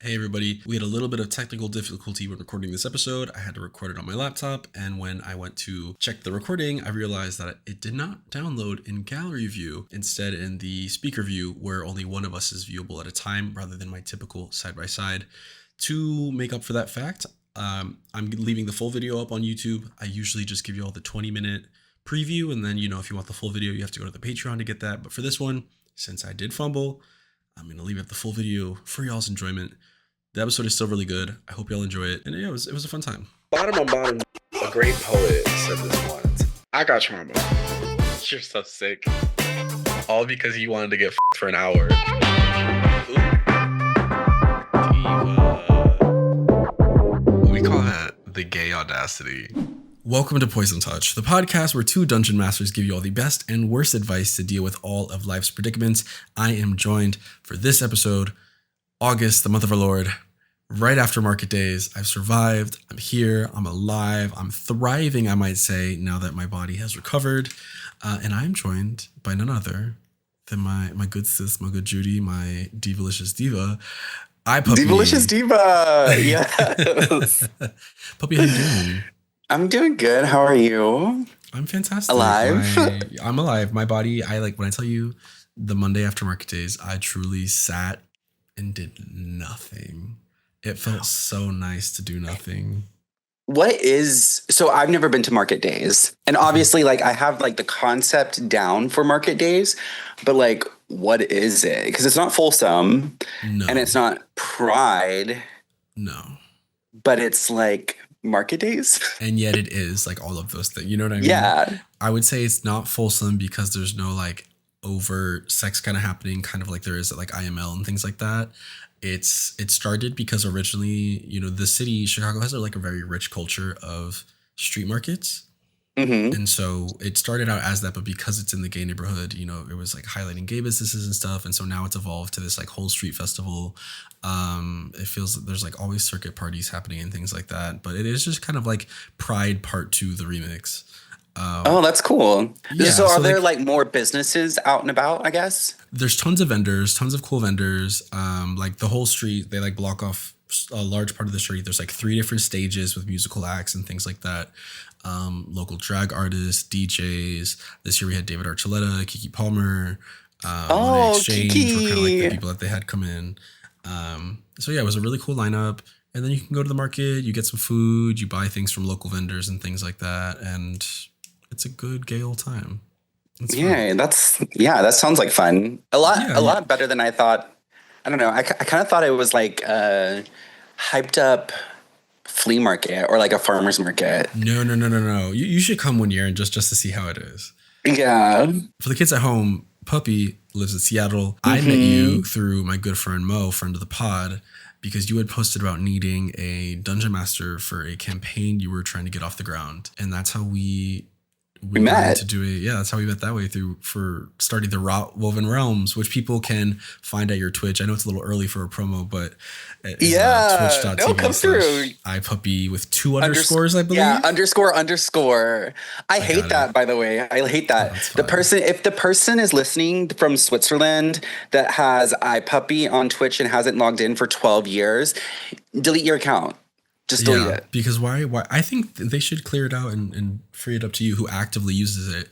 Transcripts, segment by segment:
Hey everybody, we had a little bit of technical difficulty when recording this episode. I had to record it on my laptop, and when I went to check the recording, I realized that it did not download in gallery view, instead in the speaker view, where only one of us is viewable at a time rather than my typical side-by-side. To make up for that fact, I'm leaving the full video up on YouTube. I usually just give you all the 20-minute preview, and then, if you want the full video, you have to go to the Patreon to get that. But for this one, since I did fumble, I'm going to leave up the full video for y'all's enjoyment. The episode is still really good. I hope y'all enjoy it. And yeah, it was a fun time. Bottom on bottom, a great poet said this once. I got trauma. You're so sick. All because you wanted to get for an hour. We call that the gay audacity. Welcome to Poison Touch, the podcast where two dungeon masters give you all the best and worst advice to deal with all of life's predicaments. I am joined for this episode, August, the month of our Lord, right after market days. I've survived. I'm here. I'm alive. I'm thriving, I might say, now that my body has recovered. And I'm joined by none other than my good sis, my good Judy, my divalicious diva, iPuppy. Divalicious diva. Yes. Puppy, how you doing? I'm doing good. How are you? I'm fantastic. Alive? I'm alive. My body, when I tell you the Monday after market days, I truly sat and did nothing. It felt so nice to do nothing. So I've never been to market days. And obviously, I have the concept down for market days, but what is it? Because it's not Folsom. No. And it's not Pride. No. But it's market days. And yet it is all of those things. You know what I mean? Yeah. I would say it's not Folsom because there's no overt sex kind of happening, kind of like there is at IML and things like that. It started because originally, the city, Chicago, has a very rich culture of street markets. Mm-hmm. And so it started out as that, but because it's in the gay neighborhood, it was highlighting gay businesses and stuff. And so now it's evolved to this whole street festival. It feels that there's always circuit parties happening and things like that, but it is just kind of Pride Part 2, the remix. Oh, that's cool. Yeah, so are there more businesses out and about, I guess? There's tons of vendors, tons of cool vendors. The whole street, they block off a large part of the street. There's 3 different stages with musical acts and things like that. Local drag artists, DJs. This year we had David Archuleta, Kiki Palmer. Exchange Kiki. Were kind of the people that they had come in. So yeah, it was a really cool lineup. And then you can go to the market, you get some food, you buy things from local vendors and things like that. And it's a good gay old time. Yeah, that sounds like fun. A lot better than I thought. I don't know. I kind of thought it was hyped up flea market or a farmer's market. No. You should come one year and just to see how it is. Yeah. For the kids at home, Puppy lives in Seattle. Mm-hmm. I met you through my good friend Mo, friend of the pod, because you had posted about needing a dungeon master for a campaign you were trying to get off the ground. And that's how we met to do it. Yeah, that's how we met that way for starting the Woven Realms, which people can find at your Twitch. I know it's a little early for a promo, but twitch.tv come through. iPuppy with 2 underscores, I believe. Yeah, underscore. I hate that, by the way. I hate that. If the person is listening from Switzerland that has iPuppy on Twitch and hasn't logged in for 12 years, delete your account. Just delete it. Because why? I think they should clear it out and free it up to you who actively uses it.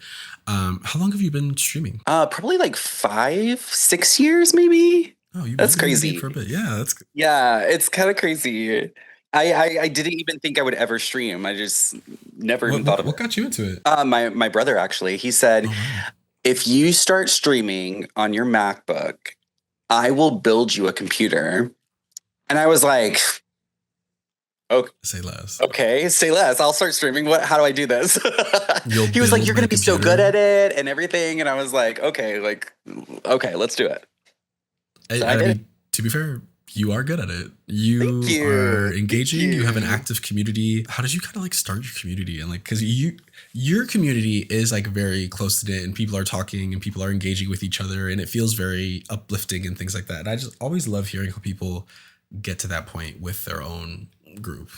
How long have you been streaming? Probably 5-6 years, maybe. Oh, that's crazy. For a bit. Yeah, it's kind of crazy. I didn't even think I would ever stream. I just never even thought of it. What got you into it? My brother, actually. He said, if you start streaming on your MacBook, I will build you a computer. And I was like, okay. Say less. Okay, say less. I'll start streaming. How do I do this? He was like, you're going to be so good at it and everything. And I was like, okay, let's do it. I mean, to be fair, you are good at it. You are engaging. You have an active community. How did you kind of start your community? And because your community is very close to it and people are talking and people are engaging with each other and it feels very uplifting and things like that. And I just always love hearing how people get to that point with their own group.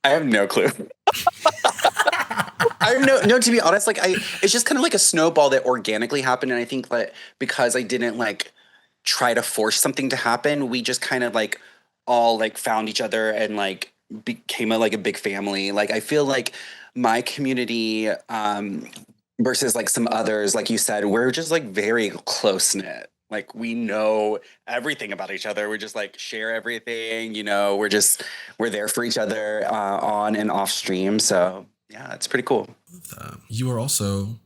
I have no clue. I have no, to be honest, it's just kind of a snowball that organically happened. And I think that because I didn't try to force something to happen, we just kind of all like found each other and like became a big family. Like I feel like my community versus like some others, like you said, we're just like very close knit. Like we know everything about each other. We just like share everything, you know, we're there for each other on and off stream. So yeah, it's pretty cool. You are also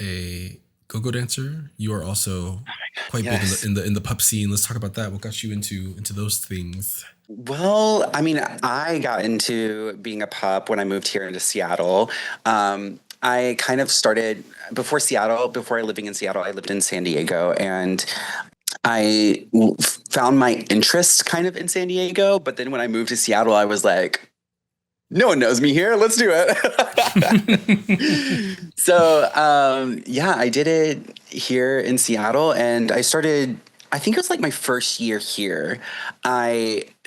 a go-go dancer. You are also quite Yes. big in the pup scene. Let's talk about that. What got you into those things? Well, I mean, I got into being a pup when I moved here into Seattle. I kind of started before Seattle, before living in Seattle, I lived in San Diego, and found my interest kind of in San Diego. But then when I moved to Seattle, I was like, no one knows me here. Let's do it. So, yeah, I did it here in Seattle, and I started. I think it was like my first year here.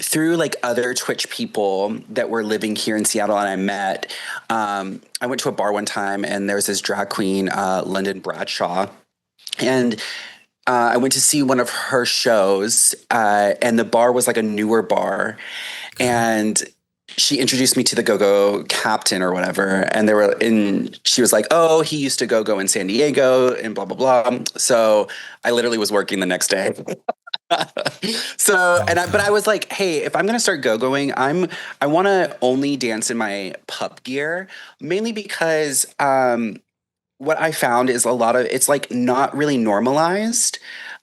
Through like other Twitch people that were living here in Seattle, and I met. I went to a bar one time, and there was this drag queen, London Bradshaw, and I went to see one of her shows, and the bar was like a newer bar, and she introduced me to the go-go captain or whatever, and she was like, oh, he used to go in San Diego and blah blah blah. So I literally was working the next day. But I was like, hey, if I'm gonna start go-going, I want to only dance in my pup gear, mainly because what I found is it's like not really normalized.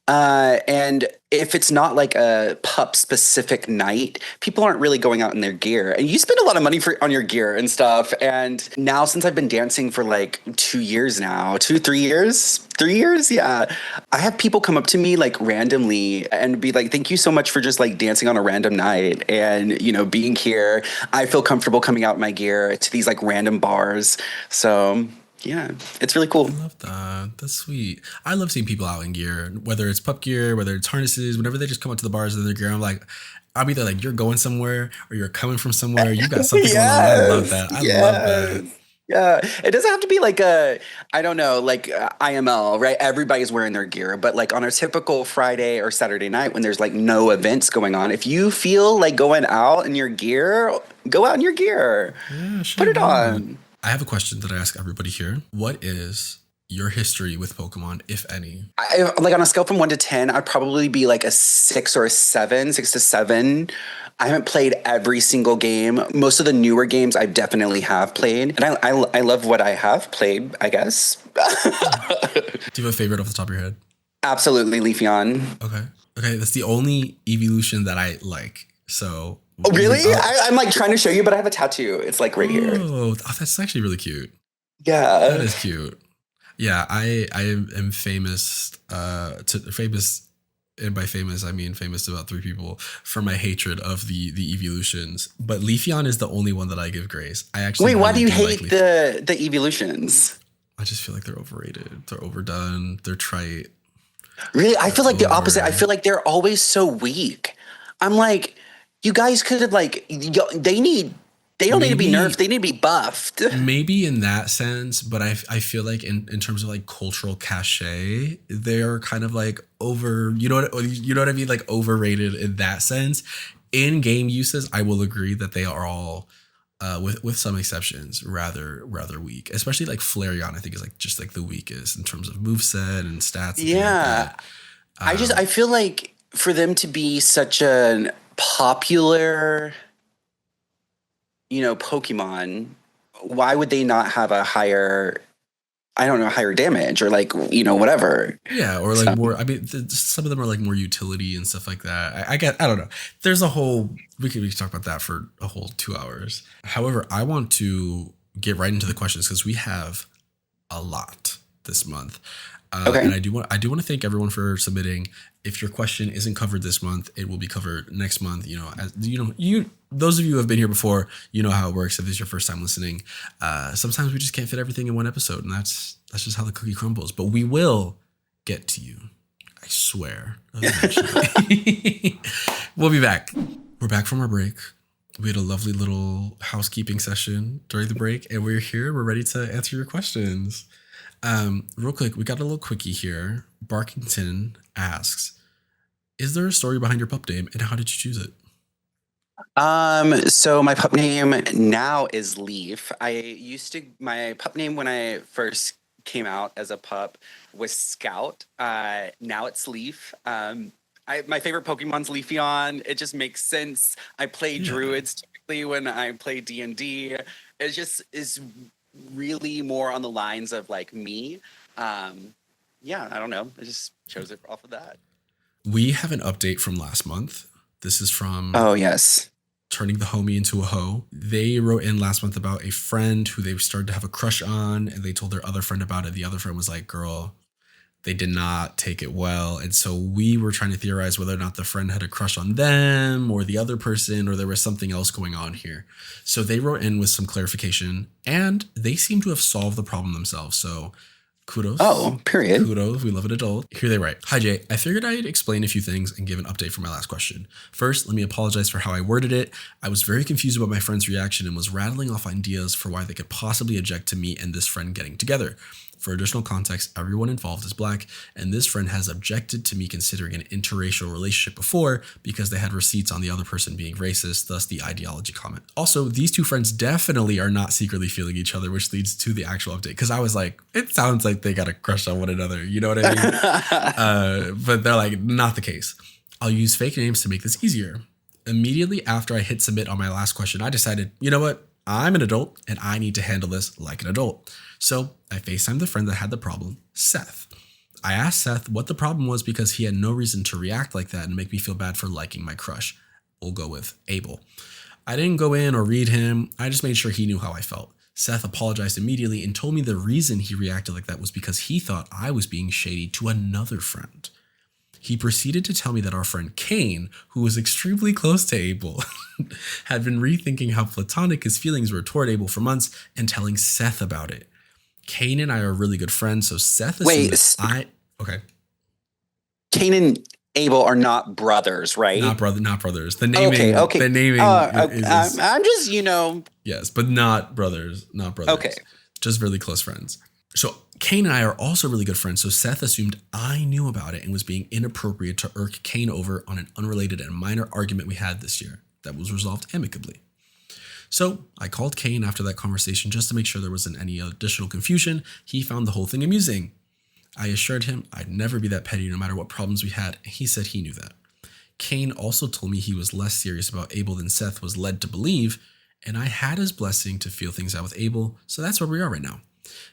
And if it's not like a pup specific night, people aren't really going out in their gear, and you spend a lot of money on your gear and stuff. And now, since I've been dancing for like 2 years now, 3 years, yeah, I have people come up to me like randomly and be like, "Thank you so much for just like dancing on a random night, and you know, being here. I feel comfortable coming out in my gear to these like random bars." So yeah, it's really cool. I love that. That's sweet. I love seeing people out in gear, whether it's pup gear, whether it's harnesses, whenever they just come up to the bars in their gear. I'm like, I'll be there like, you're going somewhere or you're coming from somewhere. You got something going on. I love that. I love that. Yeah, it doesn't have to be like I don't know, like IML, right? Everybody's wearing their gear, but like on a typical Friday or Saturday night when there's like no events going on, if you feel like going out in your gear, go out in your gear. Yeah, Put it on. I have a question that I ask everybody here. What is your history with Pokemon, if any? Like on a scale from 1 to 10, I'd probably be like a 6 or a 7, 6 to 7. I haven't played every single game. Most of the newer games I definitely have played. And I love what I have played, I guess. Do you have a favorite off the top of your head? Absolutely, Leafeon. Okay, that's the only evolution that I like. So... Oh, really? I'm like trying to show you, but I have a tattoo. It's like right here. Oh, that's actually really cute. Yeah. That is cute. Yeah, I am famous, famous, and by famous, I mean famous to about 3 people for my hatred of the evolutions. But Leafeon is the only one that I give grace. I actually Wait, why do you hate the evolutions? I just feel like they're overrated. They're overdone. They're trite. Really? I feel like the opposite. I feel like they're always so weak. I'm like... You guys could have they don't need to be nerfed. They need to be buffed. Maybe in that sense, but I feel like in terms of like cultural cachet, they're kind of like you know what I mean? Like overrated in that sense. In game uses, I will agree that they are all, with some exceptions, rather weak. Especially like Flareon, I think is like just like the weakest in terms of moveset and stats. And yeah. I feel like for them to be such an popular, Pokemon, why would they not have a higher damage or like, whatever? Yeah, or like more, I mean, some of them are like more utility and stuff like that. I don't know. There's a whole, we could talk about that for a whole 2 hours. However, I want to get right into the questions because we have a lot this month. Okay. And I do want to thank everyone for submitting. If your question isn't covered this month, it will be covered next month. Those of you who have been here before, you know how it works. If this is your first time listening, sometimes we just can't fit everything in one episode, and that's just how the cookie crumbles. But we will get to you, I swear. We'll be back. We're back from our break. We had a lovely little housekeeping session during the break, and we're here. We're ready to answer your questions. Real quick, we got a little quickie here. Barkington asks, is there a story behind your pup name and how did you choose it? So my pup name now is Leaf. My pup name when I first came out as a pup was Scout. Now it's Leaf. My favorite Pokemon's Leafeon. It just makes sense. I play Yeah. druids typically when I play D&D. It just is really more on the lines of like me. Yeah, I don't know. I just chose it off of that. We have an update from last month. This is from Oh, yes. Turning the Homie into a Hoe. They wrote in last month about a friend who they started to have a crush on, and they told their other friend about it. The other friend was like, girl, they did not take it well. And so we were trying to theorize whether or not the friend had a crush on them or the other person, or there was something else going on here. So they wrote in with some clarification, and they seem to have solved the problem themselves. So kudos. Oh, period. Kudos. We love an adult. Here they write. Hi, Jay. I figured I'd explain a few things and give an update for my last question. First, let me apologize for how I worded it. I was very confused about my friend's reaction and was rattling off ideas for why they could possibly object to me and this friend getting together. For additional context, everyone involved is Black, and this friend has objected to me considering an interracial relationship before because they had receipts on the other person being racist, thus the ideology comment. Also, these two friends definitely are not secretly feeling each other, which leads to the actual update. Because I was like, it sounds like they got a crush on one another. You know what I mean? But they're like, not the case. I'll use fake names to make this easier. Immediately after I hit submit on my last question, I decided, you know what? I'm an adult and I need to handle this like an adult. So I FaceTimed the friend that had the problem, Seth. I asked Seth what the problem was because he had no reason to react like that and make me feel bad for liking my crush. We'll go with Abel. I didn't go in or read him. I just made sure he knew how I felt. Seth apologized immediately and told me the reason he reacted like that was because he thought I was being shady to another friend. He proceeded to tell me that our friend Kane, who was extremely close to Abel, had been rethinking how platonic his feelings were toward Abel for months and telling Seth about it. Kane and I are really good friends, so Seth assumed okay. Kane and Abel are not brothers, right? Not brothers. The naming, okay. The naming is I'm just, yes, but not brothers. Okay. Just really close friends. So Kane and I are also really good friends, so Seth assumed I knew about it and was being inappropriate to irk Kane over on an unrelated and minor argument we had this year that was resolved amicably. So I called Kane after that conversation just to make sure there wasn't any additional confusion. He found the whole thing amusing. I assured him I'd never be that petty no matter what problems we had, and he said he knew that. Kane also told me he was less serious about Abel than Seth was led to believe, and I had his blessing to feel things out with Abel, so that's where we are right now.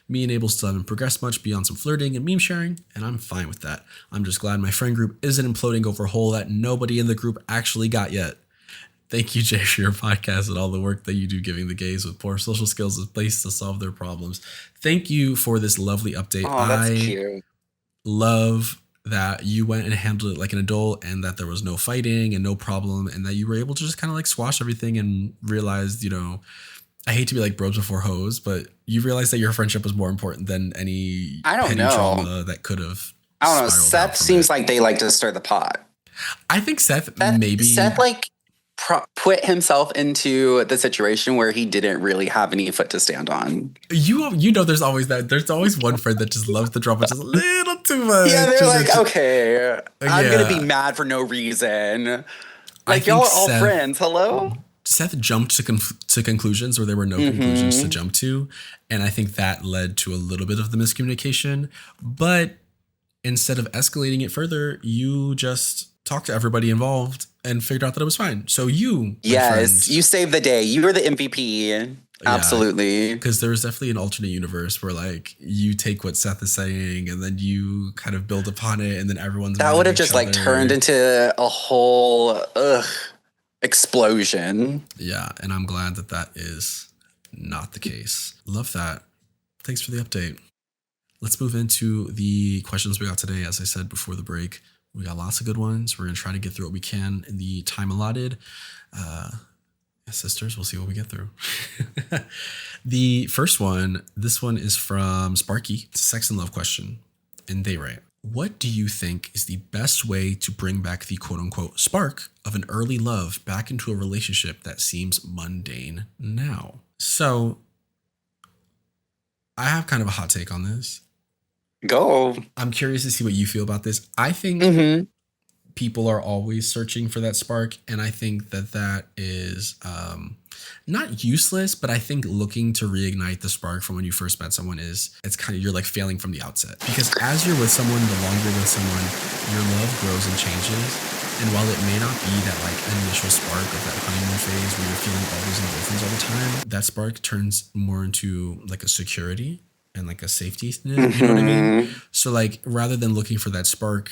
Me and Abel still haven't progressed much beyond some flirting and meme sharing, and I'm fine with that. I'm just glad my friend group isn't imploding over a hole that nobody in the group actually got yet. Thank you, Jay, for your podcast and all the work that you do giving the gays with poor social skills a place to solve their problems. Thank you for this lovely update. Oh, that's cute. Love that you went and handled it like an adult and that there was no fighting and no problem and that you were able to just kind of like squash everything and realized, I hate to be like bros before hoes, but you realized that your friendship was more important than any petty trauma that could have. I don't know. Seth seems like they like to stir the pot. I think Seth maybe put himself into the situation where he didn't really have any foot to stand on. There's always one friend that just loves the drama just a little too much. Yeah, they're like, okay, I'm gonna be mad for no reason. Like, y'all are all friends. Hello? Seth jumped to conclusions where there were no conclusions to jump to. And I think that led to a little bit of the miscommunication. But instead of escalating it further, you just talked to everybody involved and figured out that it was fine. So you saved the day. You were the MVP. Absolutely. Because there was definitely an alternate universe where like you take what Seth is saying and then you kind of build upon it and then everyone's that would have just like turned into a whole explosion. Yeah, and I'm glad that is not the case. Love that. Thanks for the update. Let's move into the questions we got today. As I said before the break, we got lots of good ones. We're going to try to get through what we can in the time allotted. Sisters, we'll see what we get through. The first one, this one is from Sparky. It's a sex and love question. And they write, what do you think is the best way to bring back the quote unquote spark of an early love back into a relationship that seems mundane now? So I have kind of a hot take on this. Go. I'm curious to see what you feel about this. I think people are always searching for that spark. And I think that is not useless, but I think looking to reignite the spark from when you first met someone it's kind of, you're like failing from the outset. Because as you're with someone, the longer you're with someone, your love grows and changes. And while it may not be that like initial spark of that honeymoon phase where you're feeling all those endorphins all the time, that spark turns more into like a security and like a safety net, you know what I mean? So like rather than looking for that spark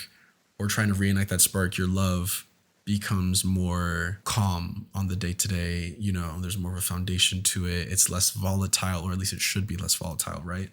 or trying to reignite that spark, your love becomes more calm on the day to day. You know, there's more of a foundation to it. It's less volatile, or at least it should be less volatile, right?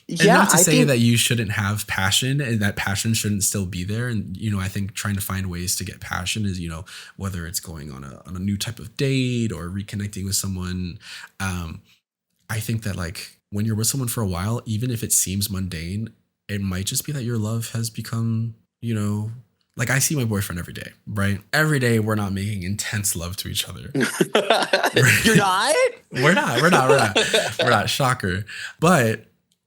And not to say that you shouldn't have passion and that passion shouldn't still be there. And, you know, I think trying to find ways to get passion is, you know, whether it's going on a new type of date or reconnecting with someone. I think that like when you're with someone for a while, even if it seems mundane, it might just be that your love has become, you know, like I see my boyfriend every day, right? Every day we're not making intense love to each other. You're not? We're not. Shocker. But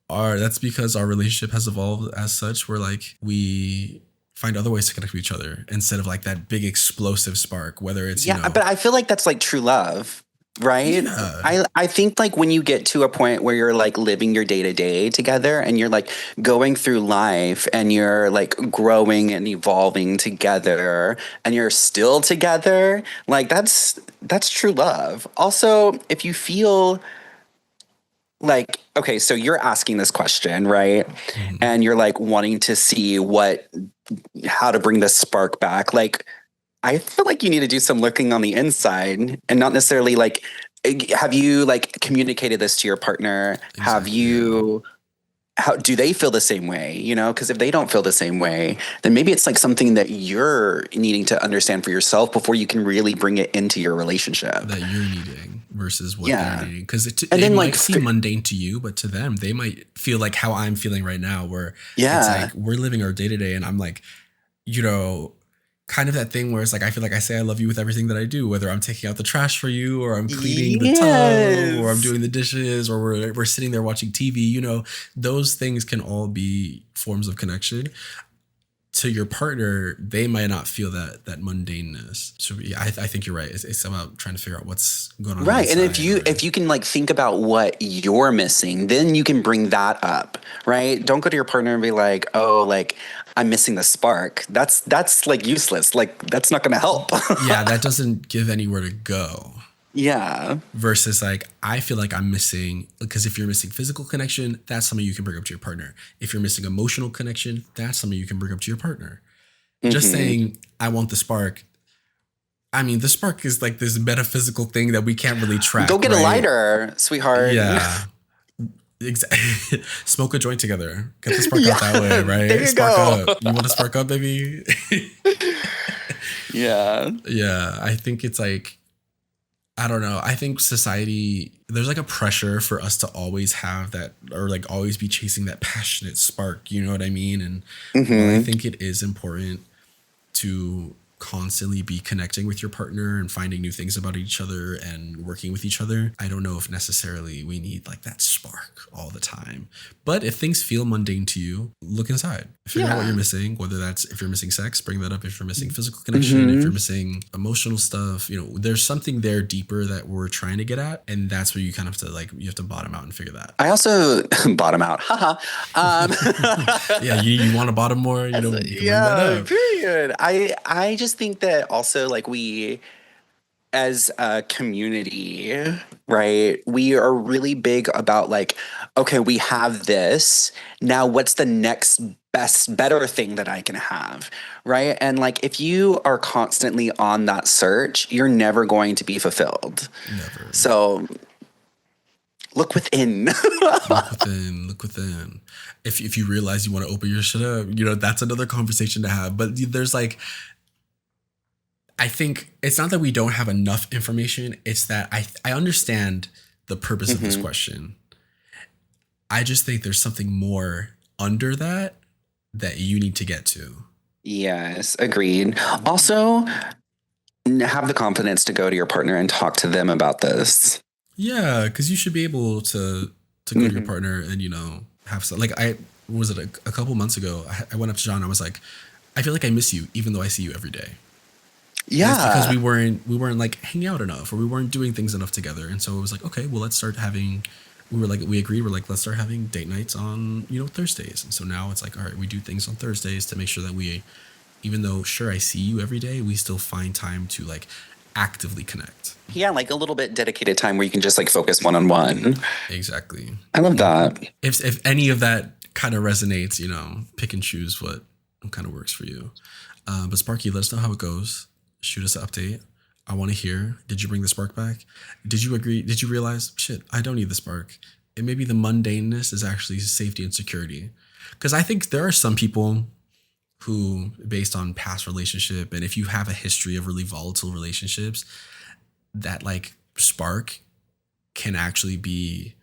that's because our relationship has evolved as such where like we find other ways to connect with each other instead of like that big explosive spark, whether it's, you know, but I feel like that's like true love, right? Yeah. I think like when you get to a point where you're like living your day to day together and you're like going through life and you're like growing and evolving together and you're still together, like that's true love. Also, if you feel like, okay, so you're asking this question, right? And you're like wanting to see how to bring this spark back. Like, I feel like you need to do some looking on the inside and not necessarily like, have you like communicated this to your partner? Exactly. Have you, how do they feel the same way? You know, because if they don't feel the same way, then maybe it's like something that you're needing to understand for yourself before you can really bring it into your relationship. That you're needing versus what they're needing. Because it then, might like, seem mundane to you, but to them, they might feel like how I'm feeling right now, where it's like we're living our day to day and I'm like, you know, kind of that thing where it's like, I feel like I say I love you with everything that I do, whether I'm taking out the trash for you or I'm cleaning the tub or I'm doing the dishes or we're sitting there watching TV, you know, those things can all be forms of connection. To your partner, they might not feel that mundaneness. So yeah, I think you're right. It's about trying to figure out what's going on. Right. And if you can like think about what you're missing, then you can bring that up, right? Don't go to your partner and be like, oh, like I'm missing the spark. That's like useless. Like that's not going to help. Yeah. That doesn't give anywhere to go. Yeah. Versus like, I feel like I'm missing, because if you're missing physical connection, that's something you can bring up to your partner. If you're missing emotional connection, that's something you can bring up to your partner. Just saying, I want the spark. I mean, the spark is like this metaphysical thing that we can't really track. Go get a lighter, sweetheart. Yeah. Exactly. Smoke a joint together. Get the spark out that way, right? There you spark go. up. You want to spark up, baby? Yeah. Yeah. I think it's like, I don't know. I think society, there's like a pressure for us to always have that, or like always be chasing that passionate spark. You know what I mean? And while I think it is important to constantly be connecting with your partner and finding new things about each other and working with each other, I don't know if necessarily we need like that spark all the time. But if things feel mundane to you, look inside. Figure out what you're missing, whether that's if you're missing sex, bring that up. If you're missing physical connection, if you're missing emotional stuff, you know, there's something there deeper that we're trying to get at. And that's where you kind of have to like, you have to bottom out and figure that. I also bottom out. Yeah, you want to bottom more, you know, you can bring that up. Period. I just think that also like we as a community, right, we are really big about like, okay, we have this. Now what's the next better thing that I can have, right? And like if you are constantly on that search, you're never going to be fulfilled. Never. So look within. Look within. If you realize you want to open your shit up, you know, that's another conversation to have. But there's like, I think it's not that we don't have enough information. It's that I understand the purpose of this question. I just think there's something more under that you need to get to. Yes, agreed. Also, have the confidence to go to your partner and talk to them about this. Yeah, because you should be able to go to your partner and, you know, have some, like a couple months ago, I went up to John and I was like, I feel like I miss you even though I see you every day. Yeah. And it's because we weren't like hanging out enough, or we weren't doing things enough together. And so it was like, okay, well, let's start having, we agreed, we're like, let's start having date nights on, Thursdays. And so now it's like, all right, we do things on Thursdays to make sure that we, even though sure I see you every day, we still find time to like actively connect. Yeah, like a little bit dedicated time where you can just like focus one-on-one. Exactly. I love that. If any of that kind of resonates, pick and choose what kind of works for you. But Sparky, let us know how it goes. Shoot us an update. I want to hear, did you bring the spark back? Did you agree? Did you realize, shit, I don't need the spark? It maybe the mundaneness is actually safety and security. Because I think there are some people who, based on past relationship, and if you have a history of really volatile relationships, that like spark can actually be,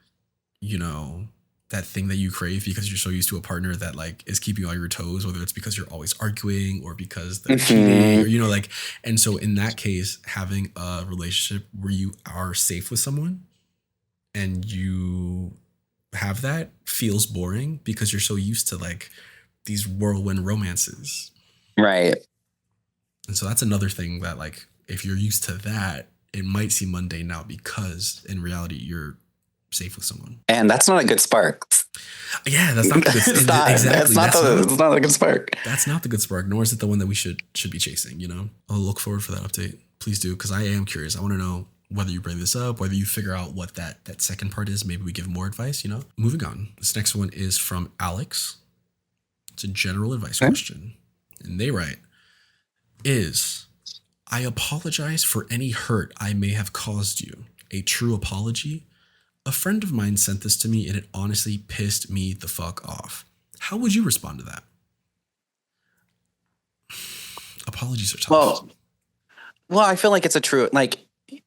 that thing that you crave because you're so used to a partner that like is keeping you on your toes, whether it's because you're always arguing or because they're cheating or, and so in that case, having a relationship where you are safe with someone and you have that feels boring because you're so used to like these whirlwind romances. Right. And so that's another thing that like, if you're used to that, it might seem mundane now because in reality, you're safe with someone. And that's not a good spark. Yeah, that's not the good spark. Exactly. It's not a good spark. That's not the good spark, nor is it the one that we should be chasing, I'll look forward for that update. Please do, because I am curious. I want to know whether you bring this up, whether you figure out what that second part is. Maybe we give more advice, Moving on. This next one is from Alex. It's a general advice question. And they write, I apologize for any hurt I may have caused you. A true apology? A friend of mine sent this to me and it honestly pissed me the fuck off. How would you respond to that? Apologies are tough. Well, I feel like it's a true, like,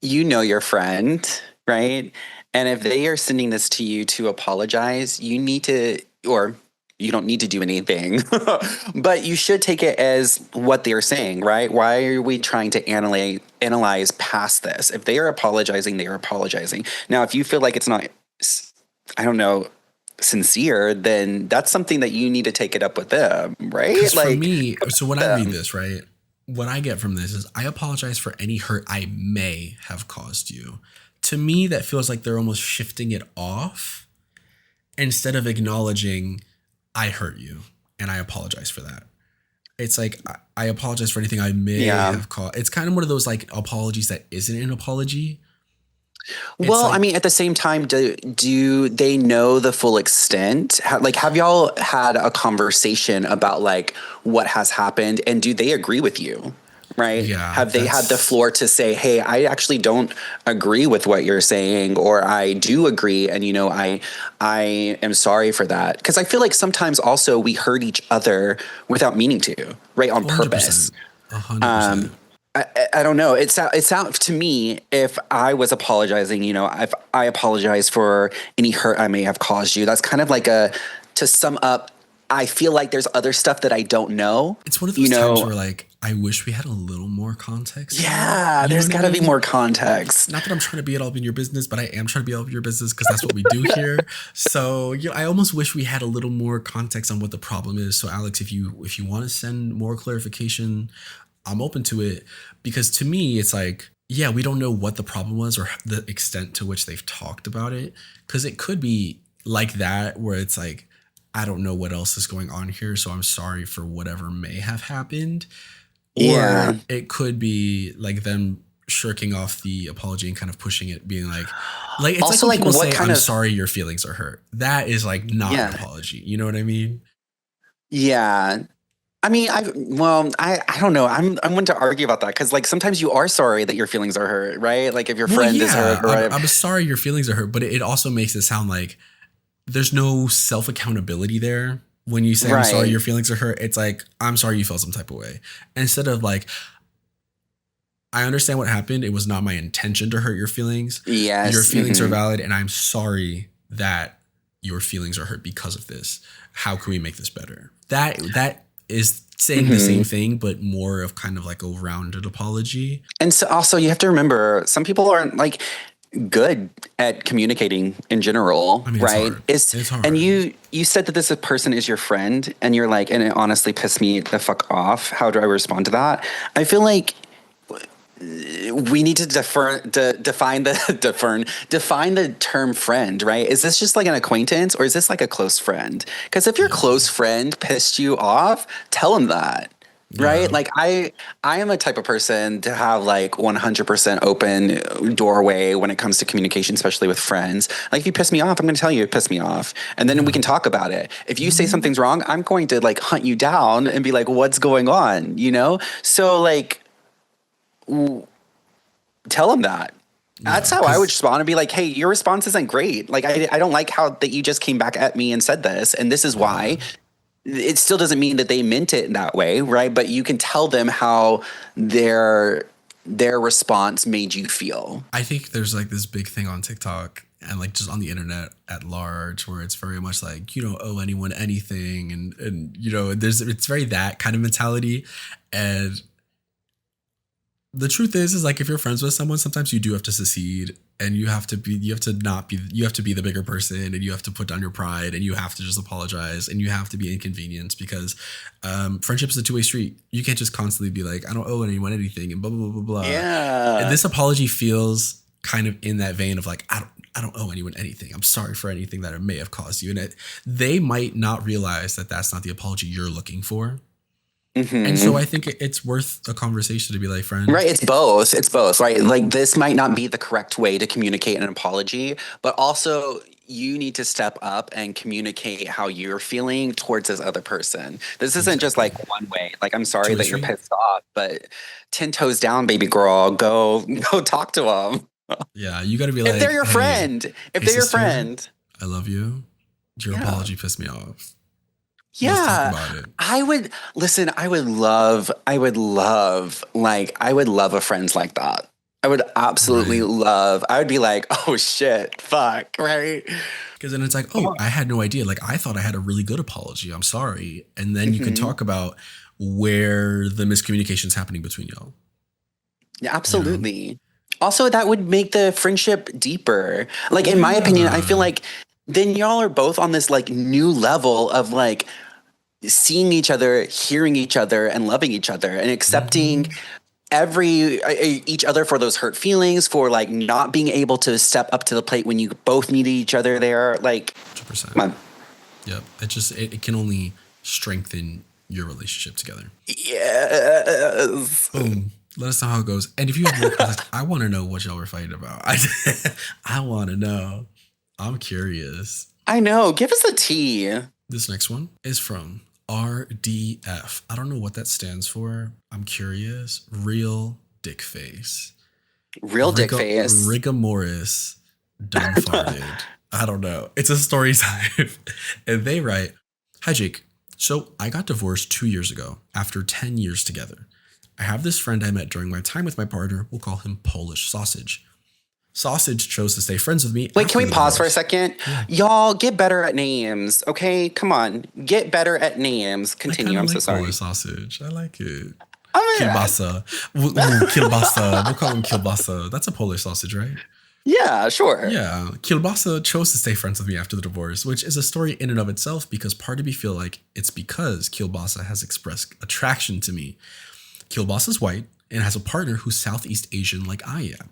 your friend, right? And if they are sending this to you to apologize, you need to, or you don't need to do anything, but you should take it as what they're saying, right? Why are we trying to analyze past this? If they are apologizing, they are apologizing. Now, if you feel like it's not, I don't know, sincere, then that's something that you need to take it up with them, right? Like, for me, so when I read this, right, what I get from this is I apologize for any hurt I may have caused you. To me, that feels like they're almost shifting it off instead of acknowledging I hurt you and I apologize for that. It's like, I apologize for anything I may have caused. It's kind of one of those like apologies that isn't an apology. Well, like, I mean, at the same time, do they know the full extent? Have y'all had a conversation about like what has happened, and do they agree with you? Right? Yeah. Have they had the floor to say, hey, I actually don't agree with what you're saying, or I do agree, and I am sorry for that? Because I feel like sometimes also we hurt each other without meaning to, right? On 100%, purpose. 100%. I don't know. It sounds to me, if I was apologizing, if I apologize for any hurt I may have caused you, that's kind of like to sum up, I feel like there's other stuff that I don't know. It's one of those times where like, I wish we had a little more context. Yeah, there's got to be more context. Not that I'm trying to be all up in your business, but I am trying to be all up in your business because that's what we do here. So I almost wish we had a little more context on what the problem is. So Alex, if you want to send more clarification, I'm open to it, because to me, it's like, yeah, we don't know what the problem was or the extent to which they've talked about it. Because it could be like that, where it's like, I don't know what else is going on here, so I'm sorry for whatever may have happened. Or it could be like them shirking off the apology and kind of pushing it, being like it's also like when people say, I'm sorry your feelings are hurt. That is like not an apology. You know what I mean? Yeah. I mean, I don't know. I'm going to argue about that, because like sometimes you are sorry that your feelings are hurt, right? Like if your friend is hurt, right? I'm sorry your feelings are hurt, but it also makes it sound like there's no self accountability there. When you say I'm sorry your feelings are hurt, it's like, I'm sorry you felt some type of way, instead of like, I understand what happened. It was not my intention to hurt your feelings. Yes, your feelings are valid, and I'm sorry that your feelings are hurt because of this. How can we make this better? That is saying the same thing, but more of kind of like a rounded apology. And so also you have to remember, some people aren't like, good at communicating in general, I mean, right? It's hard. And you said that this person is your friend, and you're like, and it honestly pissed me the fuck off. How do I respond to that? I feel like we need to define the term friend, right? Is this just like an acquaintance, or is this like a close friend? Because if your close friend pissed you off, tell them that. Right? Yeah. Like I am a type of person to have like 100% open doorway when it comes to communication, especially with friends. Like if you piss me off, I'm going to tell you it pissed me off. And then we can talk about it. If you say something's wrong, I'm going to like hunt you down and be like, what's going on? You know? So like, tell them that. That's how I would respond and be like, hey, your response isn't great. Like, I don't like how that you just came back at me and said this, and this is why. It still doesn't mean that they meant it that way, right? But you can tell them how their response made you feel. I think there's like this big thing on TikTok and like just on the internet at large where it's very much like you don't owe anyone anything and you know it's very that kind of mentality. And the truth is like if you're friends with someone, sometimes you do have to secede and you have to be the bigger person and you have to put down your pride and you have to just apologize and you have to be inconvenienced because friendship is a two-way street. You can't just constantly be like, I don't owe anyone anything and blah, blah, blah, blah, blah. Yeah. And this apology feels kind of in that vein of like, I don't owe anyone anything. I'm sorry for anything that I may have caused you. And they might not realize that that's not the apology you're looking for. Mm-hmm. And so I think it's worth a conversation to be like, friend. Right. It's both, right? Like this might not be the correct way to communicate an apology, but also you need to step up and communicate how you're feeling towards this other person. This isn't just like one way. Like, I'm sorry that you're pissed off, but 10 toes down, baby girl, go talk to them. Yeah. You got to be like, if they're your friend, if they're your friend, I love you. Your apology pissed me off. Yeah, I would love a friend like that. I would absolutely love, I would be like, oh shit, fuck, right? Because then it's like, oh, I had no idea. Like, I thought I had a really good apology. I'm sorry. And then you can talk about where the miscommunication's happening between y'all. Yeah, absolutely. You know? Also, that would make the friendship deeper. Like, in my opinion, I feel like then y'all are both on this like new level of like seeing each other, hearing each other, and loving each other, and accepting each other for those hurt feelings, for like not being able to step up to the plate when you both needed each other there. Like, 100%. Come on. Yep. It can only strengthen your relationship together. Yes. Boom. Let us know how it goes. And if you have more questions, I want to know what y'all were fighting about. I want to know. I'm curious. I know. Give us a tea. This next one is from RDF. I don't know what that stands for. I'm curious. Real dick face. Dick face. Rigor Morris dumbfounded. I don't know. It's a story time. And they write, hi, Jake. So I got divorced 2 years ago after 10 years together. I have this friend I met during my time with my partner. We'll call him Polish Sausage. Sausage chose to stay friends with me. Wait, can we pause for a second? Yeah. Y'all, get better at names, okay? Come on. Get better at names. Continue. I'm so sorry. Polish Sausage. I like it. Kielbasa. Kielbasa. We'll call him Kielbasa. That's a Polish sausage, right? Yeah, sure. Yeah. Kielbasa chose to stay friends with me after the divorce, which is a story in and of itself because part of me feel like it's because Kielbasa has expressed attraction to me. Kielbasa is white and has a partner who's Southeast Asian like I am.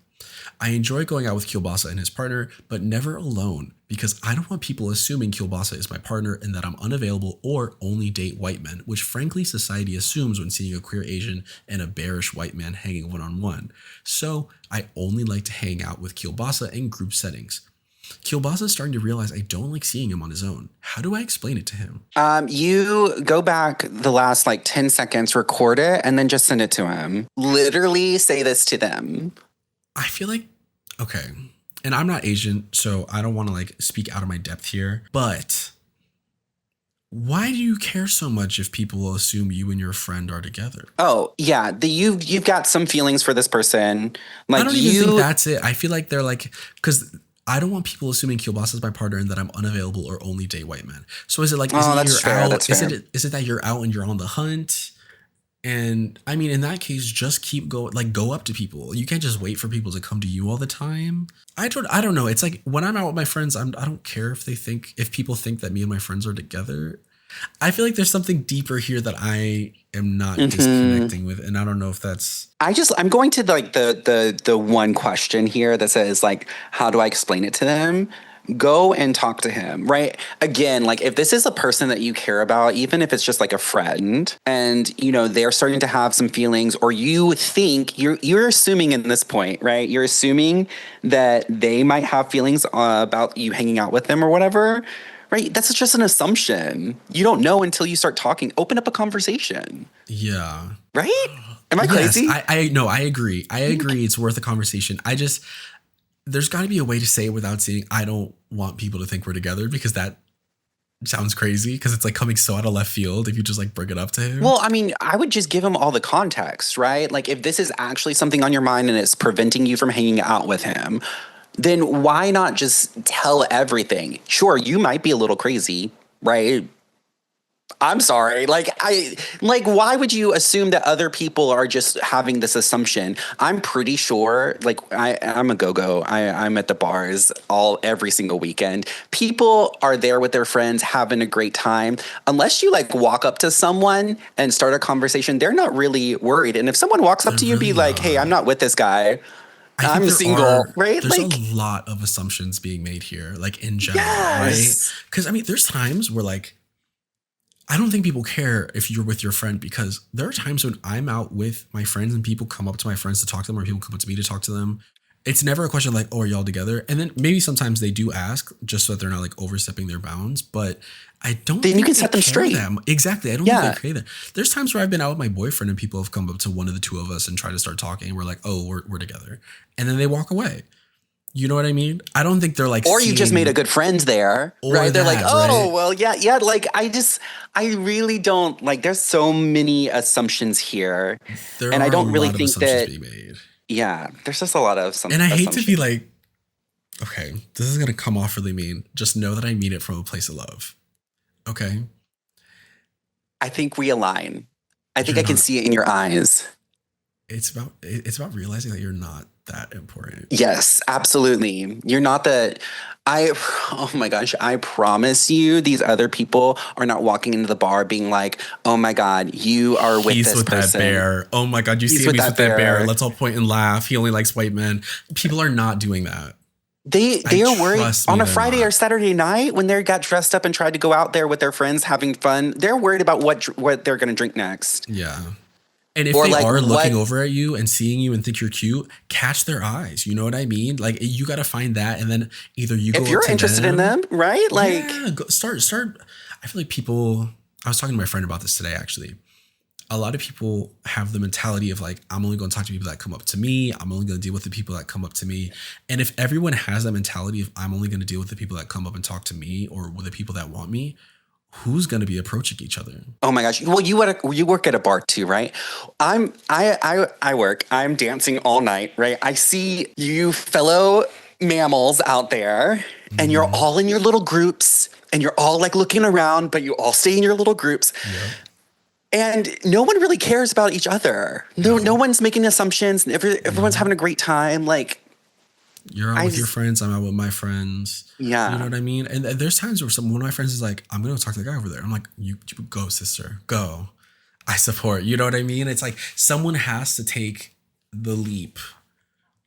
I enjoy going out with Kielbasa and his partner, but never alone because I don't want people assuming Kielbasa is my partner and that I'm unavailable or only date white men, which frankly society assumes when seeing a queer Asian and a bearish white man hanging one-on-one. So I only like to hang out with Kielbasa in group settings. Kielbasa is starting to realize I don't like seeing him on his own. How do I explain it to him? You go back the last like 10 seconds, record it, and then just send it to him. Literally say this to them. I feel like, okay, and I'm not Asian, so I don't want to like speak out of my depth here, but why do you care so much if people will assume you and your friend are together? Oh, yeah. You've got some feelings for this person. Like, I don't even think that's it. I feel like they're like, because I don't want people assuming Kielbasa is my partner and that I'm unavailable or only date white men. So is it like, is it that you're out and you're on the hunt? And I mean, in that case, just keep going, like go up to people. You can't just wait for people to come to you all the time. I don't know. It's like when I'm out with my friends, I don't care if people think that me and my friends are together. I feel like there's something deeper here that I am not disconnecting with. And I don't know if that's. I'm going to like the one question here that says like, how do I explain it to them? Go and talk to him, right? Again, like if this is a person that you care about, even if it's just like a friend and, you know, they're starting to have some feelings or you think you're assuming in this point, right? You're assuming that they might have feelings about you hanging out with them or whatever, right? That's just an assumption. You don't know until you start talking. Open up a conversation. Yeah. Right? Am I crazy? No, I agree. I agree. It's worth a conversation. There's got to be a way to say it without saying, I don't want people to think we're together, because that sounds crazy, because it's like coming so out of left field if you just like bring it up to him. Well, I mean, I would just give him all the context, right? Like if this is actually something on your mind and it's preventing you from hanging out with him, then why not just tell everything? Sure, you might be a little crazy, right? I'm sorry. Why would you assume that other people are just having this assumption? I'm pretty sure, like, I'm a go-go. I'm at the bars every single weekend. People are there with their friends having a great time. Unless you like walk up to someone and start a conversation, they're not really worried. And if someone walks up to you and be like, hey, I'm not with this guy, I'm single, right? There's a lot of assumptions being made here, like in general, right? Because I mean, there's times where like, I don't think people care if you're with your friend, because there are times when I'm out with my friends and people come up to my friends to talk to them, or people come up to me to talk to them. It's never a question like, oh, are y'all together? And then maybe sometimes they do ask just so that they're not like overstepping their bounds. But I don't think you can set them straight. Exactly. I don't think they care that. There's times where I've been out with my boyfriend and people have come up to one of the two of us and try to start talking. And we're like, oh, we're together. And then they walk away. You know what I mean? I don't think they're like, or you just made a good friend there, right? They're like, oh, right? Well, yeah. Like, I really don't like. There's so many assumptions here, and I don't really think that. Yeah, there's just a lot of and I hate to be like, okay, this is gonna come off really mean. Just know that I mean it from a place of love. Okay. I think we align. I think I can see it in your eyes. It's about realizing that you're not that important. Yes, absolutely. You're not that. Oh my gosh, I promise you these other people are not walking into the bar being like, oh my God, you are with this person. That bear. Oh my God, he's with that bear. Let's all point and laugh. He only likes white men. People are not doing that. They are worried on a Friday or Saturday night when they got dressed up and tried to go out there with their friends having fun. They're worried about what they're going to drink next. Yeah. And if they are looking over at you and seeing you and think you're cute, catch their eyes. You know what I mean? Like you got to find that, and then either you go. If you're interested in them, right? Like, yeah, start. I feel like people. I was talking to my friend about this today. Actually, a lot of people have the mentality of like, I'm only going to talk to people that come up to me. I'm only going to deal with the people that come up to me. And if everyone has that mentality of I'm only going to deal with the people that come up and talk to me, or with the people that want me, who's going to be approaching each other? Oh my gosh. Well, you work at a bar too, right? I work. I'm dancing all night, right? I see you fellow mammals out there, and you're all in your little groups, and you're all like looking around, but you all stay in your little groups. Yeah. And no one really cares about each other. No one's making assumptions. Everyone's having a great time. Like, you're out with your friends. I'm out with my friends. Yeah. You know what I mean? And there's times where one of my friends is like, I'm going to talk to the guy over there. I'm like, you go, sister. Go. I support. You know what I mean? It's like someone has to take the leap.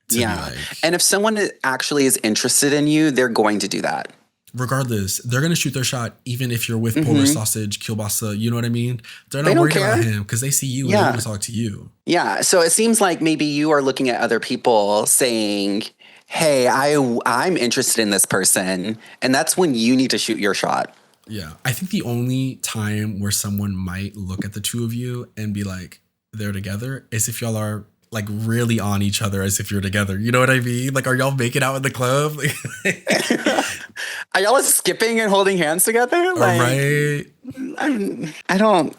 Yeah. And if someone actually is interested in you, they're going to do that. Regardless, they're going to shoot their shot, even if you're with Polar Sausage, Kielbasa, you know what I mean? They're not worried about him because they see you and they want to talk to you. Yeah. So it seems like maybe you are looking at other people saying, hey, I'm interested in this person. And that's when you need to shoot your shot. Yeah. I think the only time where someone might look at the two of you and be like, they're together is if y'all are like really on each other as if you're together. You know what I mean? Like, are y'all making out in the club? Are y'all skipping and holding hands together? Like, right. I don't.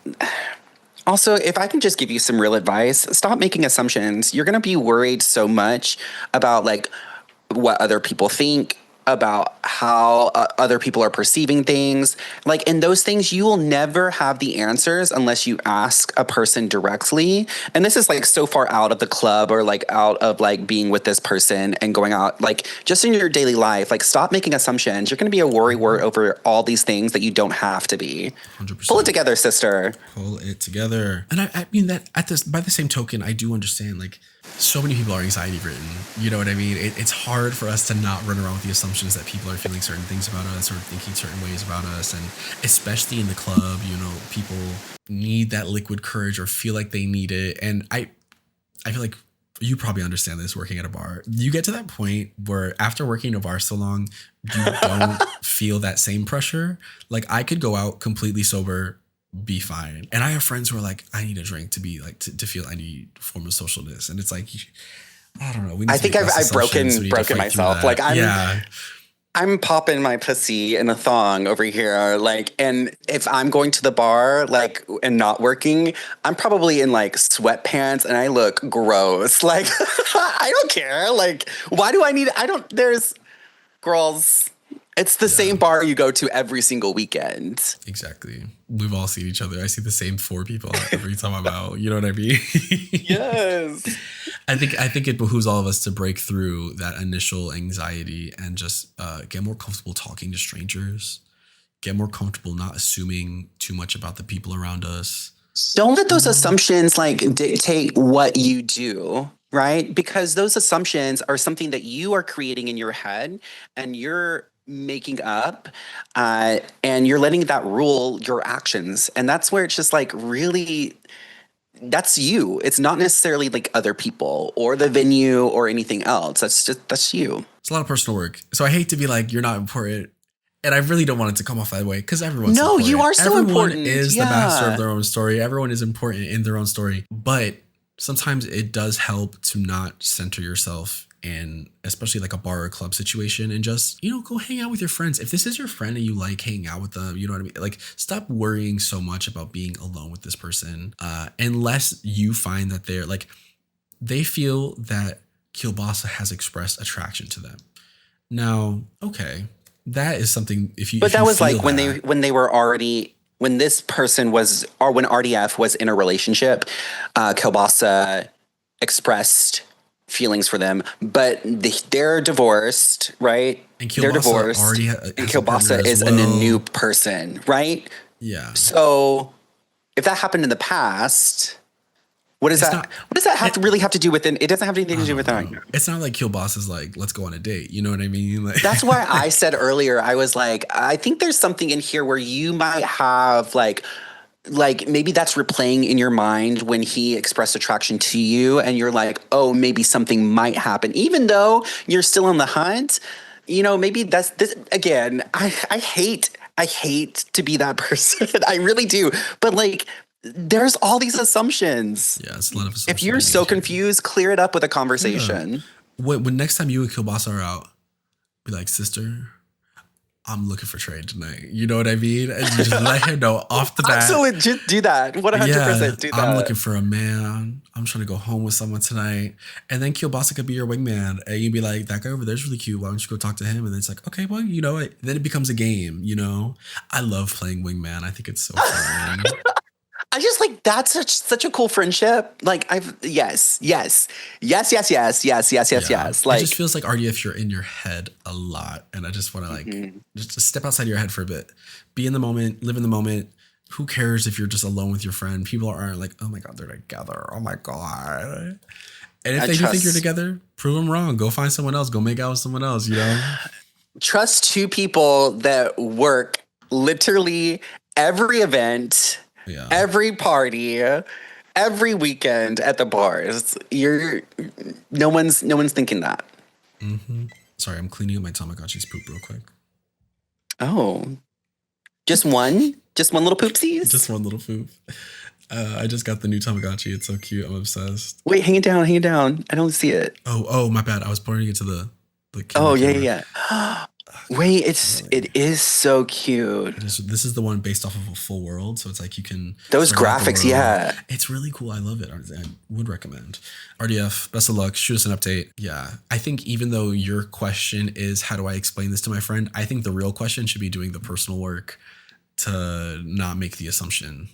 Also, if I can just give you some real advice, stop making assumptions. You're going to be worried so much about like what other people think about how other people are perceiving things. Like in those things, you will never have the answers unless you ask a person directly. And this is like so far out of the club or like out of like being with this person and going out, like just in your daily life, like stop making assumptions. You're going to be a worrywart over all these things that you don't have to be. 100%. Pull it together, sister. Pull it together. And I mean that by the same token, I do understand like so many people are anxiety ridden. You know what I mean? It's hard for us to not run around with the assumptions that people are feeling certain things about us or thinking certain ways about us. And especially in the club, you know, people need that liquid courage or feel like they need it. And I feel like you probably understand this working at a bar. You get to that point where after working in a bar so long, you don't feel that same pressure. Like I could go out completely sober, be fine. And I have friends who are like, I need a drink to be like, to feel any form of socialness. And it's like, I don't know. I think I've broken myself. Like I'm popping my pussy in a thong over here. Like, and if I'm going to the bar, like, and not working, I'm probably in like sweatpants and I look gross. Like, I don't care. Like, why do I need, there's girls. It's the same bar you go to every single weekend. Exactly. We've all seen each other. I see the same 4 people every time I'm out. You know what I mean? Yes. I think it behooves all of us to break through that initial anxiety and just get more comfortable talking to strangers. Get more comfortable not assuming too much about the people around us. Don't let those assumptions like dictate what you do. Right? Because those assumptions are something that you are creating in your head and you're making up and you're letting that rule your actions. And that's where it's just like really, that's you. It's not necessarily like other people or the venue or anything else. That's you. It's a lot of personal work. So I hate to be like, you're not important. And I really don't want it to come off that way because everyone's important. You are so important. Everyone is the master of their own story. Everyone is important in their own story. But sometimes it does help to not center yourself in, especially like a bar or club situation, and just, you know, go hang out with your friends. If this is your friend and you like hanging out with them, you know what I mean? Like, stop worrying so much about being alone with this person, unless you find that they're like, they feel that Kielbasa has expressed attraction to them. Now, okay, that is something. But that was like when they were already. When this person was, or when RDF was in a relationship, Kielbasa expressed feelings for them, but they're divorced, right? And they're divorced, and Kielbasa is a new person, right? Yeah. So if that happened in the past, what does that have to do with it? It doesn't have anything to do with that. It's not like Kielbasa's like, let's go on a date. You know what I mean? Like, that's why I said earlier, I was like, I think there's something in here where you might have like maybe that's replaying in your mind when he expressed attraction to you and you're like, oh, maybe something might happen. Even though you're still on the hunt, you know, maybe that's this again. I hate to be that person. I really do. But like, there's all these assumptions. Yeah, it's a lot of assumptions. If you're so confused, clear it up with a conversation. Yeah. When next time you and Kielbasa are out, be like, sister, I'm looking for trade tonight. You know what I mean? And you just let him know off the bat. Absolutely, just do that. 100% do that. I'm looking for a man. I'm trying to go home with someone tonight. And then Kielbasa could be your wingman. And you'd be like, that guy over there's really cute. Why don't you go talk to him? And then it's like, okay, well, you know what? Then it becomes a game, you know? I love playing wingman. I think it's so fun. I just like, that's such a cool friendship. Like yes. Like, it just feels like RDF, you're in your head a lot. And I just want to like, just step outside your head for a bit, be in the moment, live in the moment. Who cares if you're just alone with your friend? People aren't like, oh my God, they're together. Oh my God. And if they do think you're together, prove them wrong. Go find someone else. Go make out with someone else, you know? Trust 2 people that work literally every event, every party, every weekend at the bars. No one's thinking that. Mm-hmm. Sorry, I'm cleaning up my Tamagotchi's poop real quick. Oh, just one? Just one little poopsies? Just one little poop. I just got the new Tamagotchi. It's so cute. I'm obsessed. Wait, hang it down. I don't see it. Oh, my bad. I was pointing it to the camera. Oh, yeah. Wait, it is so cute. This is the one based off of a full world, so it's like you can Those start out the graphics, world. yeah. It's really cool. I love it. I would recommend. RDF, best of luck. Shoot us an update. Yeah. I think even though your question is how do I explain this to my friend, I think the real question should be doing the personal work to not make the assumption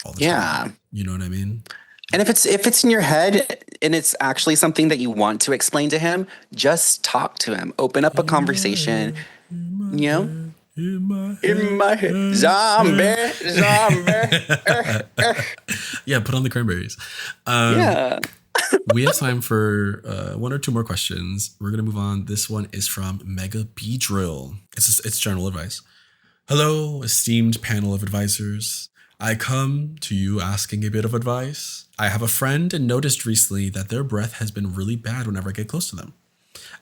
all the time. You know what I mean? And if it's in your head and it's actually something that you want to explain to him, just talk to him. Open up a conversation. You know? In my head. Zombie. Yeah, put on the cranberries. Yeah. We have time for one or two more questions. We're going to move on. This one is from Mega B Drill. It's general advice. Hello, esteemed panel of advisors. I come to you asking a bit of advice. I have a friend and noticed recently that their breath has been really bad whenever I get close to them.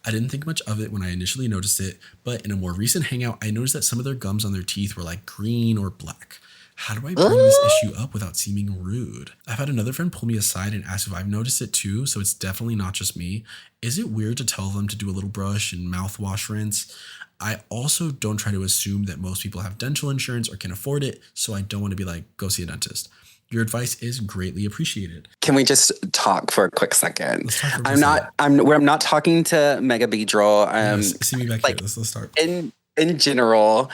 I didn't think much of it when I initially noticed it, but in a more recent hangout, I noticed that some of their gums on their teeth were like green or black. How do I bring this issue up without seeming rude? I've had another friend pull me aside and ask if I've noticed it too, so it's definitely not just me. Is it weird to tell them to do a little brush and mouthwash rinse? I also don't try to assume that most people have dental insurance or can afford it, so I don't want to be like, go see a dentist. Your advice is greatly appreciated. Can we just talk for a quick second? Let's talk for a I'm not talking to Mega B Drill. See me back like, here. Let's start. In general,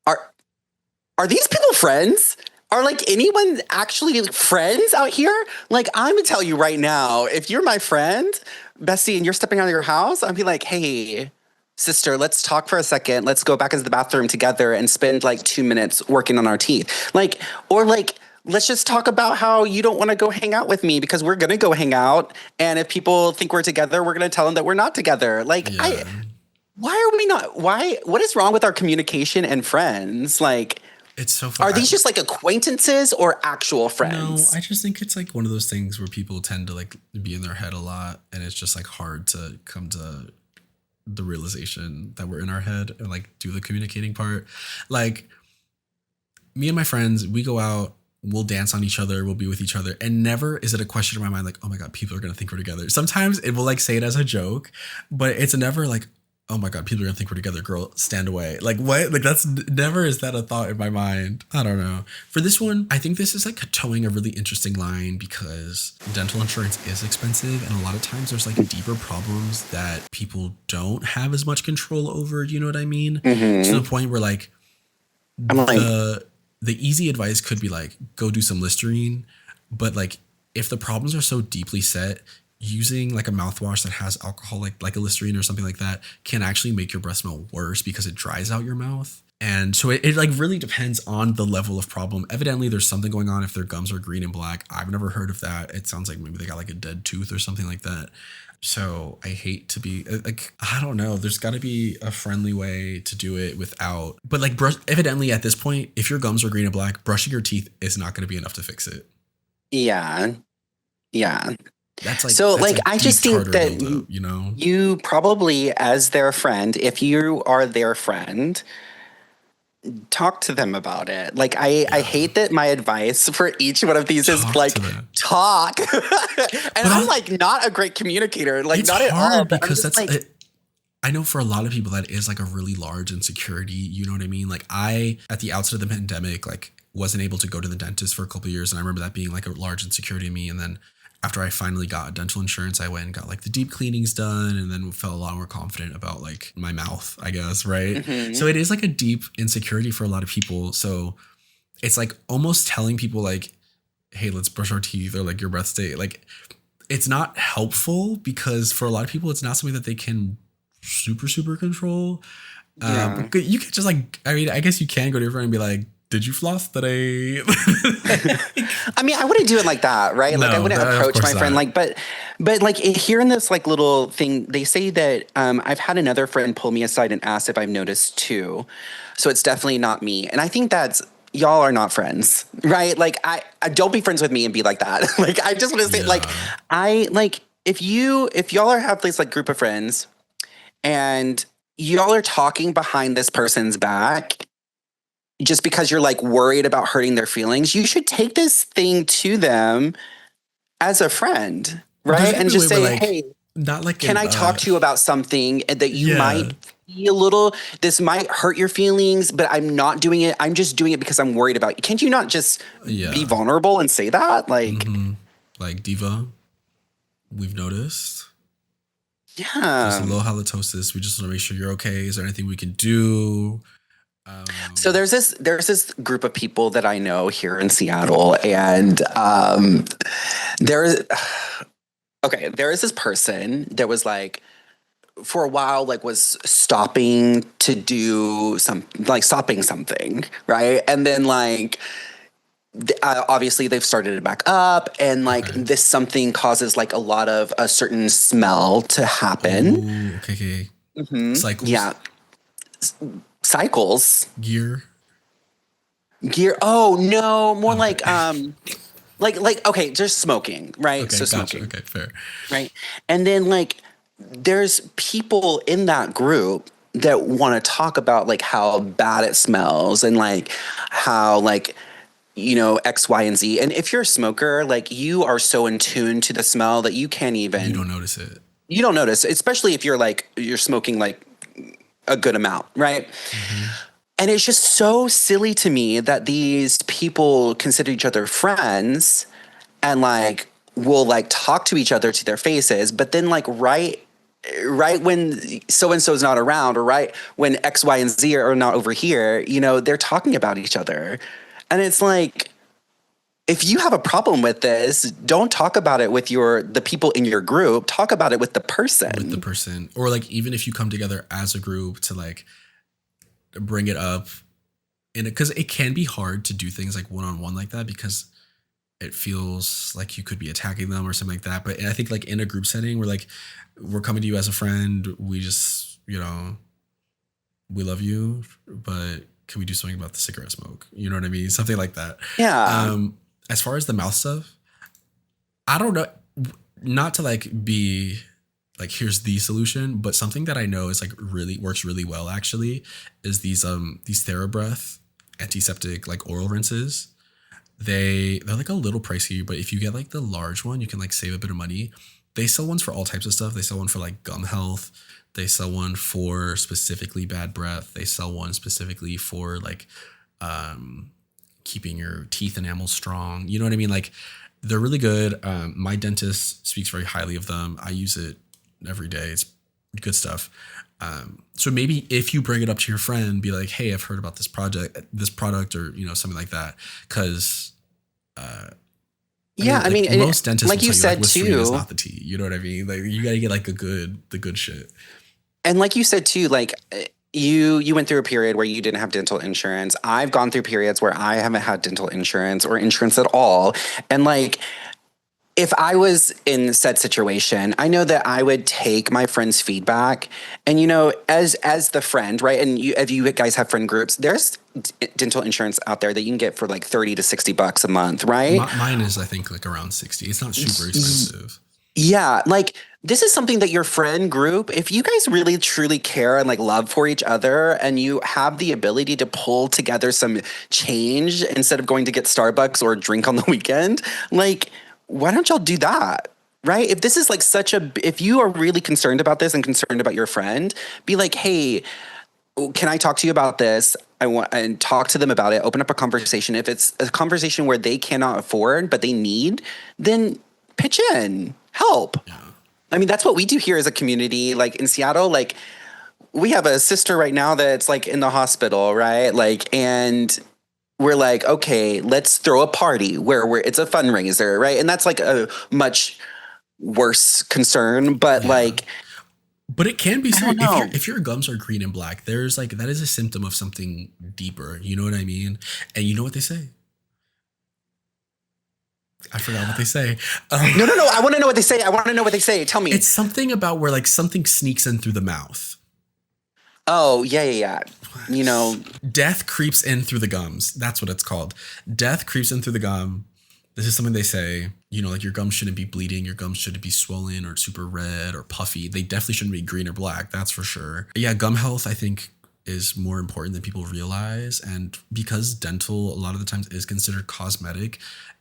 are these people friends? Are like anyone actually friends out here? Like, I'm gonna tell you right now, if you're my friend, bestie, and you're stepping out of your house, I'd be like, hey, sister, let's talk for a second. Let's go back into the bathroom together and spend like 2 minutes working on our teeth. Let's just talk about how you don't want to go hang out with me because we're going to go hang out. And if people think we're together, we're going to tell them that we're not together. Like, Yeah. what is wrong with our communication and friends? Like, it's so fun. Are these just like acquaintances or actual friends? No, I just think it's like one of those things where people tend to like be in their head a lot. And it's just like hard to come to the realization that we're in our head and like do the communicating part. Like me and my friends, we go out, we'll dance on each other, we'll be with each other, and never is it a question in my mind like, oh my God, people are gonna think we're together. Sometimes it will like say it as a joke, but it's never like, oh my God, people are gonna think we're together, girl, stand away. Like what? Like that's never is that a thought in my mind. I don't know. For this one, I think this is like towing a really interesting line because dental insurance is expensive and a lot of times there's like deeper problems that people don't have as much control over, you know what I mean? To the point where like the easy advice could be like, go do some Listerine. But like, if the problems are so deeply set, using like a mouthwash that has alcohol, like a Listerine or something like that, can actually make your breath smell worse because it dries out your mouth. And so it like really depends on the level of problem. Evidently, there's something going on if their gums are green and black. I've never heard of that. It sounds like maybe they got like a dead tooth or something like that. So I hate to be like, I don't know. There's got to be a friendly way to do it without, but like evidently at this point, if your gums are green and black, brushing your teeth is not going to be enough to fix it. Yeah. Yeah. That's like, so like, I just think that, you know, you probably as their friend, if you are their friend, talk to them about it. Like I hate that my advice for each one of these is like talk. And I'm like not a great communicator. Like it's not at hard all. Because that's like, I know for a lot of people that is like a really large insecurity. You know what I mean? Like at the outset of the pandemic, like wasn't able to go to the dentist for a couple of years. And I remember that being like a large insecurity in me. And then after I finally got dental insurance, I went and got like the deep cleanings done and then felt a lot more confident about like my mouth, I guess. Right. So it is like a deep insecurity for a lot of people. So it's like almost telling people like, hey, let's brush our teeth or like your breath stay. Like it's not helpful because for a lot of people, it's not something that they can super control. But you could just like, I mean, I guess you can go to your friend and be like, did you floss today? I mean, I wouldn't do it like that, right? Like I wouldn't approach my friend like, but like hearing this like little thing, they say that I've had another friend pull me aside and ask if I've noticed too. So it's definitely not me. And I think that's, y'all are not friends, right? Like I don't be friends with me and be like that. Like I just want to say like, if y'all have this like group of friends and y'all are talking behind this person's back, just because you're like worried about hurting their feelings, you should take this thing to them as a friend, right? And just say, hey, not like can I talk to you about something that you might be a little, this might hurt your feelings, but I'm not doing it. I'm just doing it because I'm worried about you. Can't you not just be vulnerable and say that? Like, like diva, we've noticed. Yeah. There's a low halitosis. We just want to make sure you're okay. Is there anything we can do? So there's this group of people that I know here in Seattle, and there is this person that was like, for a while, like was stopping something, right? And then like obviously they've started it back up, and like this something causes like a lot of a certain smell to happen. Ooh, okay. Cycles. Yeah. Cycles. Gear. Oh no, more like okay, just smoking, right? Okay, so gotcha. smoking. Okay, fair. Right. And then like there's people in that group that want to talk about like how bad it smells and like how like, you know, X, Y, and Z. And if you're a smoker, like you are so in tune to the smell that you can't even, you don't notice it. You don't notice, especially if you're smoking like a good amount, right? And it's just so silly to me that these people consider each other friends and like will like talk to each other to their faces, but then like right when so-and-so is not around, or right when X, Y, and Z are not over here, you know, they're talking about each other. And it's like, if you have a problem with this, don't talk about it with the people in your group. Talk about it with the person. Or like, even if you come together as a group to like bring it up, because it can be hard to do things like one-on-one like that, because it feels like you could be attacking them or something like that. But I think like in a group setting, we're coming to you as a friend. We just, you know, we love you, but can we do something about the cigarette smoke? You know what I mean? Something like that. Yeah. As far as the mouth stuff, I don't know, not to like be like, here's the solution, but something that I know is like really works really well actually is these TheraBreath antiseptic like oral rinses. They're like a little pricey, but if you get like the large one, you can like save a bit of money. They sell ones for all types of stuff. They sell one for like gum health. They sell one for specifically bad breath. They sell one specifically for like keeping your teeth enamel strong. You know what I mean? Like, they're really good. My dentist speaks very highly of them. I use it every day. It's good stuff. So maybe if you bring it up to your friend, be like, hey, I've heard about this product, or, you know, something like that. Cause, I mean, most dentists, like you said too, is not the tea. You know what I mean? Like, you got to get like the good shit. And like you said too, like you went through a period where you didn't have dental insurance. I've gone through periods where I haven't had dental insurance or insurance at all. And like, if I was in said situation, I know that I would take my friend's feedback, and, you know, as the friend, right? And if you guys have friend groups, there's dental insurance out there that you can get for like $30 to $60 a month, right? Mine is, I think, like around 60. It's not super expensive. Yeah, like this is something that your friend group, if you guys really truly care and like love for each other, and you have the ability to pull together some change instead of going to get Starbucks or drink on the weekend, like, why don't y'all do that? Right? If this is like if you are really concerned about this and concerned about your friend, be like, hey, can I talk to you about this? And talk to them about it. Open up a conversation. If it's a conversation where they cannot afford, but they need, then pitch in, help. Yeah. I mean, that's what we do here as a community. Like in Seattle, like we have a sister right now that's like in the hospital, right? Like, and we're like, okay, let's throw a party where it's a fundraiser, right? And that's like a much worse concern, but like. But it can be so if your gums are green and black, there's like, that is a symptom of something deeper. You know what I mean? And you know what they say? I forgot what they say. No. I want to know what they say. Tell me. It's something about where like something sneaks in through the mouth. Oh, yeah. You know. Death creeps in through the gums. That's what it's called. Death creeps in through the gum. This is something they say, you know, like your gums shouldn't be bleeding. Your gums shouldn't be swollen or super red or puffy. They definitely shouldn't be green or black. That's for sure. Yeah, gum health, I think, is more important than people realize. And because dental a lot of the times is considered cosmetic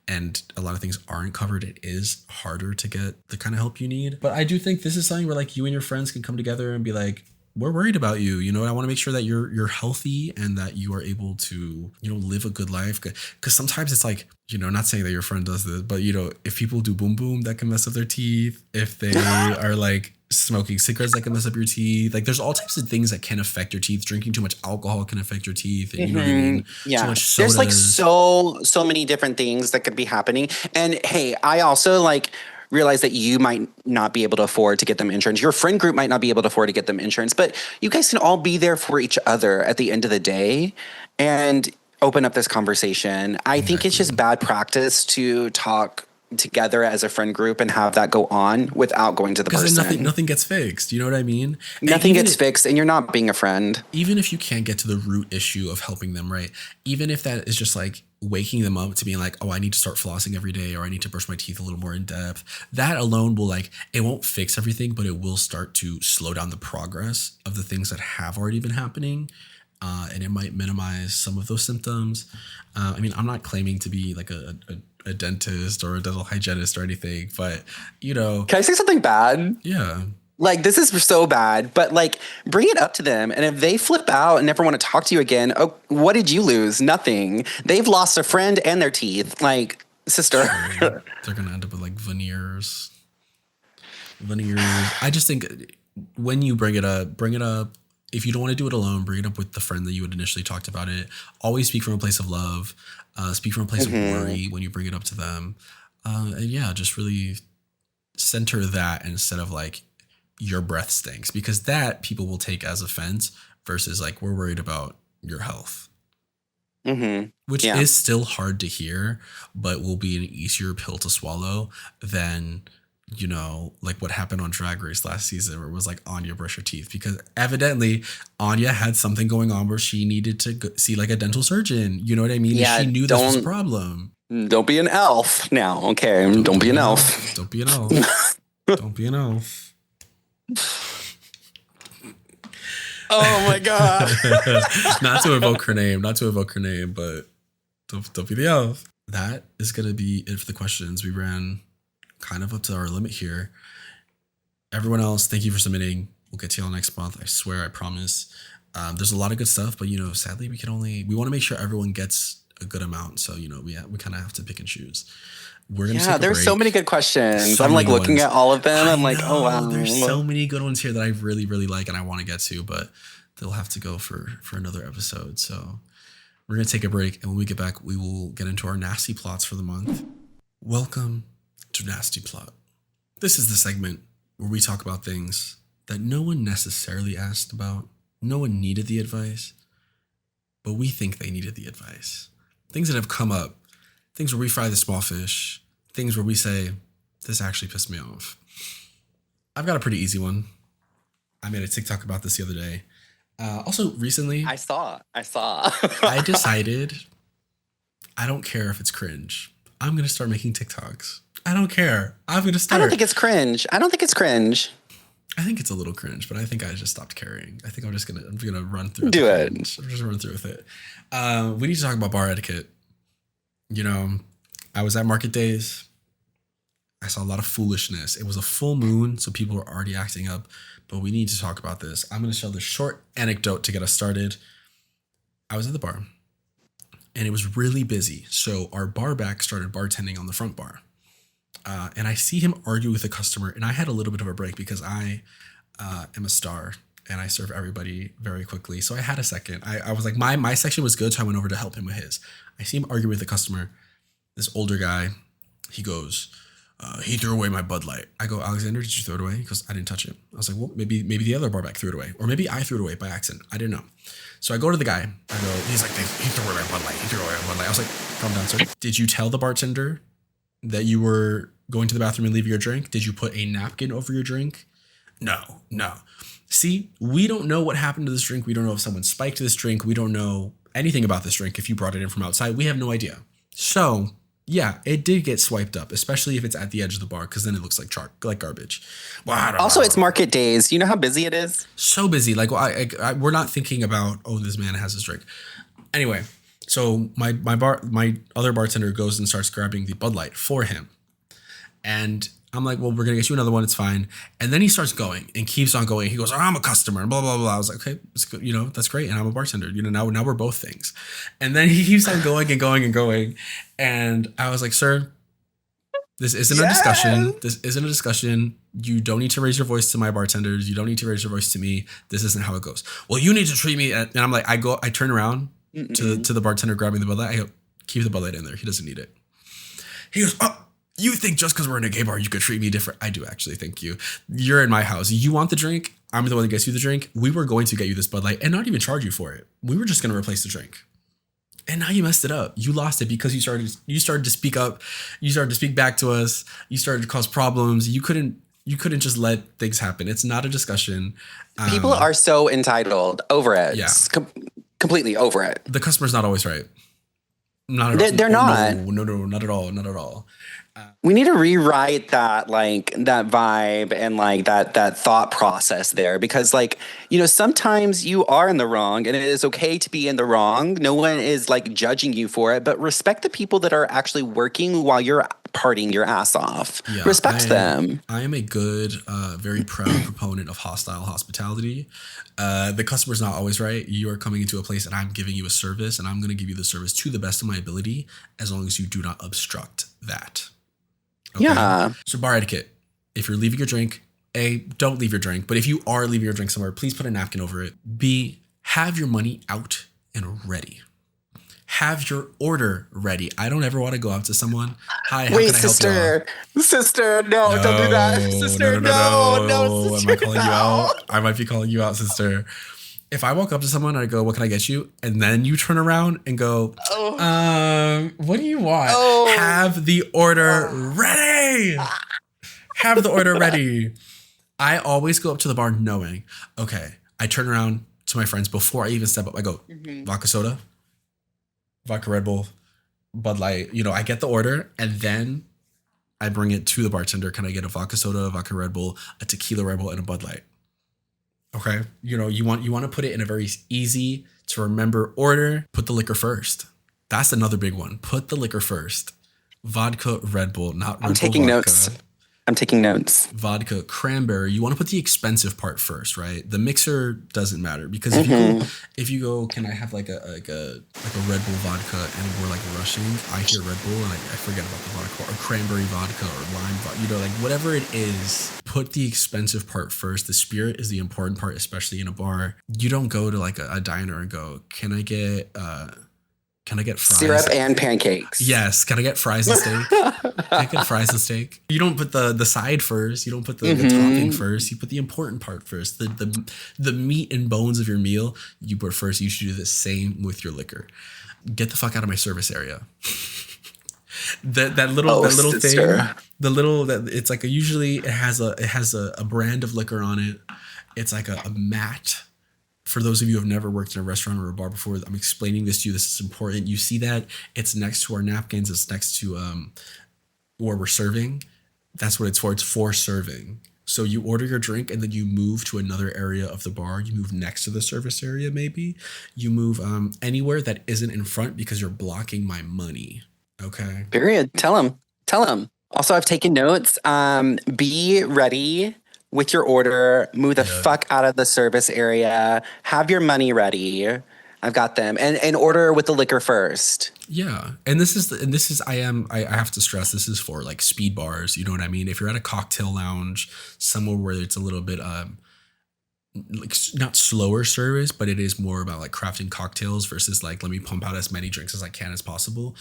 and a lot of things aren't covered, it is harder to get the kind of help you need. But I do think this is something where like you and your friends can come together and be like, we're worried about you. You know, I want to make sure that you're healthy and that you are able to, you know, live a good life. Because sometimes it's like, you know, not saying that your friend does this, but, you know, if people do boom boom, that can mess up their teeth. If they are like smoking cigarettes, that can mess up your teeth. Like there's all types of things that can affect your teeth. Drinking too much alcohol can affect your teeth. And, you know what I mean? Yeah. Too much sodas. There's like so many different things that could be happening. And hey, I also like realize that you might not be able to afford to get them insurance. Your friend group might not be able to afford to get them insurance, but you guys can all be there for each other at the end of the day and open up this conversation. I think it's just bad practice to talk together as a friend group and have that go on without going to the person. Because nothing gets fixed. You know what I mean? Nothing gets fixed and you're not being a friend. Even if you can't get to the root issue of helping them, right? Even if that is just like waking them up to being like, oh, I need to start flossing every day, or I need to brush my teeth a little more in depth. That alone will like, it won't fix everything, but it will start to slow down the progress of the things that have already been happening. And it might minimize some of those symptoms. I mean, I'm not claiming to be like a dentist or a dental hygienist or anything, but you know. Can I say something bad? Yeah. Like, this is so bad, but like, bring it up to them. And if they flip out and never want to talk to you again, oh, what did you lose? Nothing. They've lost a friend and their teeth. Like, sister. They're going to end up with like veneers. I just think when you bring it up. If you don't want to do it alone, bring it up with the friend that you had initially talked about it. Always speak from a place of love. Speak from a place of worry when you bring it up to them. And yeah, just really center that instead of like, your breath stinks, because that people will take as offense versus like, we're worried about your health, which is still hard to hear, but will be an easier pill to swallow than, you know, like what happened on Drag Race last season where it was like, Anya, brush your teeth, because evidently Anya had something going on where she needed to see like a dental surgeon. You know what I mean? Yeah, she knew this was a problem. Don't be an elf now. Okay. Don't be an elf. Don't be an elf. Don't be an elf. Oh my God. Not to evoke her name, but don't be the elf. That is going to be it for the questions. We ran kind of up to our limit here. Everyone else, thank you for submitting. We'll get to y'all next month. I swear, I promise. There's a lot of good stuff, but you know, sadly, we want to make sure everyone gets a good amount. So, you know, we kind of have to pick and choose. We're gonna take a there's break. so many good questions. So I'm like looking ones. at all of them. I'm like, oh wow. There's so many good ones here that I really, really like and I want to get to, but they'll have to go for another episode. So we're gonna take a break, and when we get back, we will get into our nasty plots for the month. Welcome to Nasty Plot. This is the segment where we talk about things that no one necessarily asked about, no one needed the advice, but we think they needed the advice. Things that have come up. Things where we fry the small fish. Things where we say, this actually pissed me off. I've got a pretty easy one. I made a TikTok about this the other day. Also, recently... I saw. I decided I don't care if it's cringe. I'm going to start making TikToks. I don't care. I'm going to start. I don't think it's cringe. I think it's a little cringe, but I think I just stopped caring. I think I'm going to run through it. Do it. I'm just going to run through with it. We need to talk about bar etiquette. You know, I was at market days. I saw a lot of foolishness. It was a full moon, so people were already acting up. But we need to talk about this. I'm going to share this short anecdote to get us started. I was at the bar, and it was really busy. So our bar back started bartending on the front bar. And I see him argue with a customer, and I had a little bit of a break because I am a star, and I serve everybody very quickly. So I had a second. I was like, my section was good, so I went over to help him with his. I see him argue with the customer. This older guy, he goes, he threw away my Bud Light. I go, Alexander, did you throw it away? He goes, I didn't touch it. I was like, well, maybe the other barback threw it away. Or maybe I threw it away by accident. I didn't know. So I go to the guy. I go, he's like, he threw away my Bud Light. He threw away my Bud Light. I was like, calm down, sir. Did you tell the bartender that you were going to the bathroom and leave your drink? Did you put a napkin over your drink? No. See, we don't know what happened to this drink. We don't know if someone spiked this drink. We don't know anything about this drink. If you brought it in from outside, we have no idea. So Yeah, it did get swiped up, especially if it's at the edge of the bar, because then it looks like garbage. Also, it's market days. You know how busy it is? So busy. Like, we're not thinking about, oh, this man has his drink. Anyway, so my other bartender goes and starts grabbing the Bud Light for him. And I'm like, well, we're going to get you another one. It's fine. And then he starts going and keeps on going. He goes, oh, I'm a customer, and blah, blah, blah. I was like, okay, it's good. You know, that's great. And I'm a bartender. You know, now we're both things. And then he keeps on going and going and going. And I was like, sir, this isn't a discussion. This isn't a discussion. You don't need to raise your voice to my bartenders. You don't need to raise your voice to me. This isn't how it goes. Well, you need to treat me. And I'm like, I turn around to the bartender grabbing the Bud Light. I go, keep the Bud Light in there. He doesn't need it. He goes, oh, you think just because we're in a gay bar, you could treat me different? I do actually. Thank you. You're in my house. You want the drink? I'm the one that gets you the drink. We were going to get you this Bud Light and not even charge you for it. We were just going to replace the drink. And now you messed it up. You lost it because you started to speak up. You started to speak back to us. You started to cause problems. You couldn't just let things happen. It's not a discussion. People are so entitled. Over it. Yeah. Completely over it. The customer's not always right. Not at all. They're not. No, not at all. Not at all. We need to rewrite that, like, that vibe and like that thought process there, because, like, you know, sometimes you are in the wrong and it is okay to be in the wrong. No one is like judging you for it, but respect the people that are actually working while you're partying your ass off. Yeah, respect them. I am a good, very proud proponent of hostile hospitality. The customer's not always right. You are coming into a place and I'm giving you a service, and I'm going to give you the service to the best of my ability as long as you do not obstruct that. Okay? Yeah. So bar etiquette. If you're leaving your drink, A, don't leave your drink. But if you are leaving your drink somewhere, please put a napkin over it. B, have your money out and ready. Have your order ready. I don't ever want to go up to someone. Hi, how Wait, can I help you? Sister, no, don't do that. Sister, no, sister, Am I calling you out? I might be calling you out, sister. If I walk up to someone and I go, what can I get you? And then you turn around and go, what do you want? Have the order ready. Have the order ready. I always go up to the bar knowing, okay, I turn around to my friends before I even step up. I go, vodka soda, vodka Red Bull, Bud Light. You know, I get the order and then I bring it to the bartender. Can I get a vodka soda, a vodka Red Bull, a tequila Red Bull, and a Bud Light? Okay. You know, you want to put it in a very easy to remember order. Put the liquor first. That's another big one. Put the liquor first. Vodka Red Bull, not Red Bull. I'm taking notes. I'm taking notes. Vodka cranberry. You want to put the expensive part first, right? The mixer doesn't matter because if you go, can I have like a Red Bull vodka, and we're like rushing. I hear Red Bull and I forget about the vodka, or cranberry vodka or lime vodka. You know, like whatever it is, put the expensive part first. The spirit is the important part, especially in a bar. You don't go to like a diner and go, can I get fries? Syrup and pancakes. Yes. Can I get fries and steak? Can I get fries and steak? You don't put the side first. You don't put the topping first. You put the important part first. The meat and bones of your meal, you put first. You should do the same with your liquor. Get the fuck out of my service area. that little sister. thing. It's like usually it has a brand of liquor on it. It's like a mat. For those of you who have never worked in a restaurant or a bar before, I'm explaining this to you. This is important. You see that it's next to our napkins. It's next to where we're serving. That's what it's for. It's for serving. So you order your drink and then you move to another area of the bar. You move next to the service area, maybe. You move anywhere that isn't in front because you're blocking my money. Okay. Period. Tell him. Also, I've taken notes. Be ready with your order. Move the fuck out of the service area. Have your money ready. I've got them. And order with the liquor first. Yeah. And I have to stress, this is for like speed bars. You know what I mean? If you're at a cocktail lounge, somewhere where it's a little bit like not slower service, but it is more about like crafting cocktails versus like, let me pump out as many drinks as I can as possible.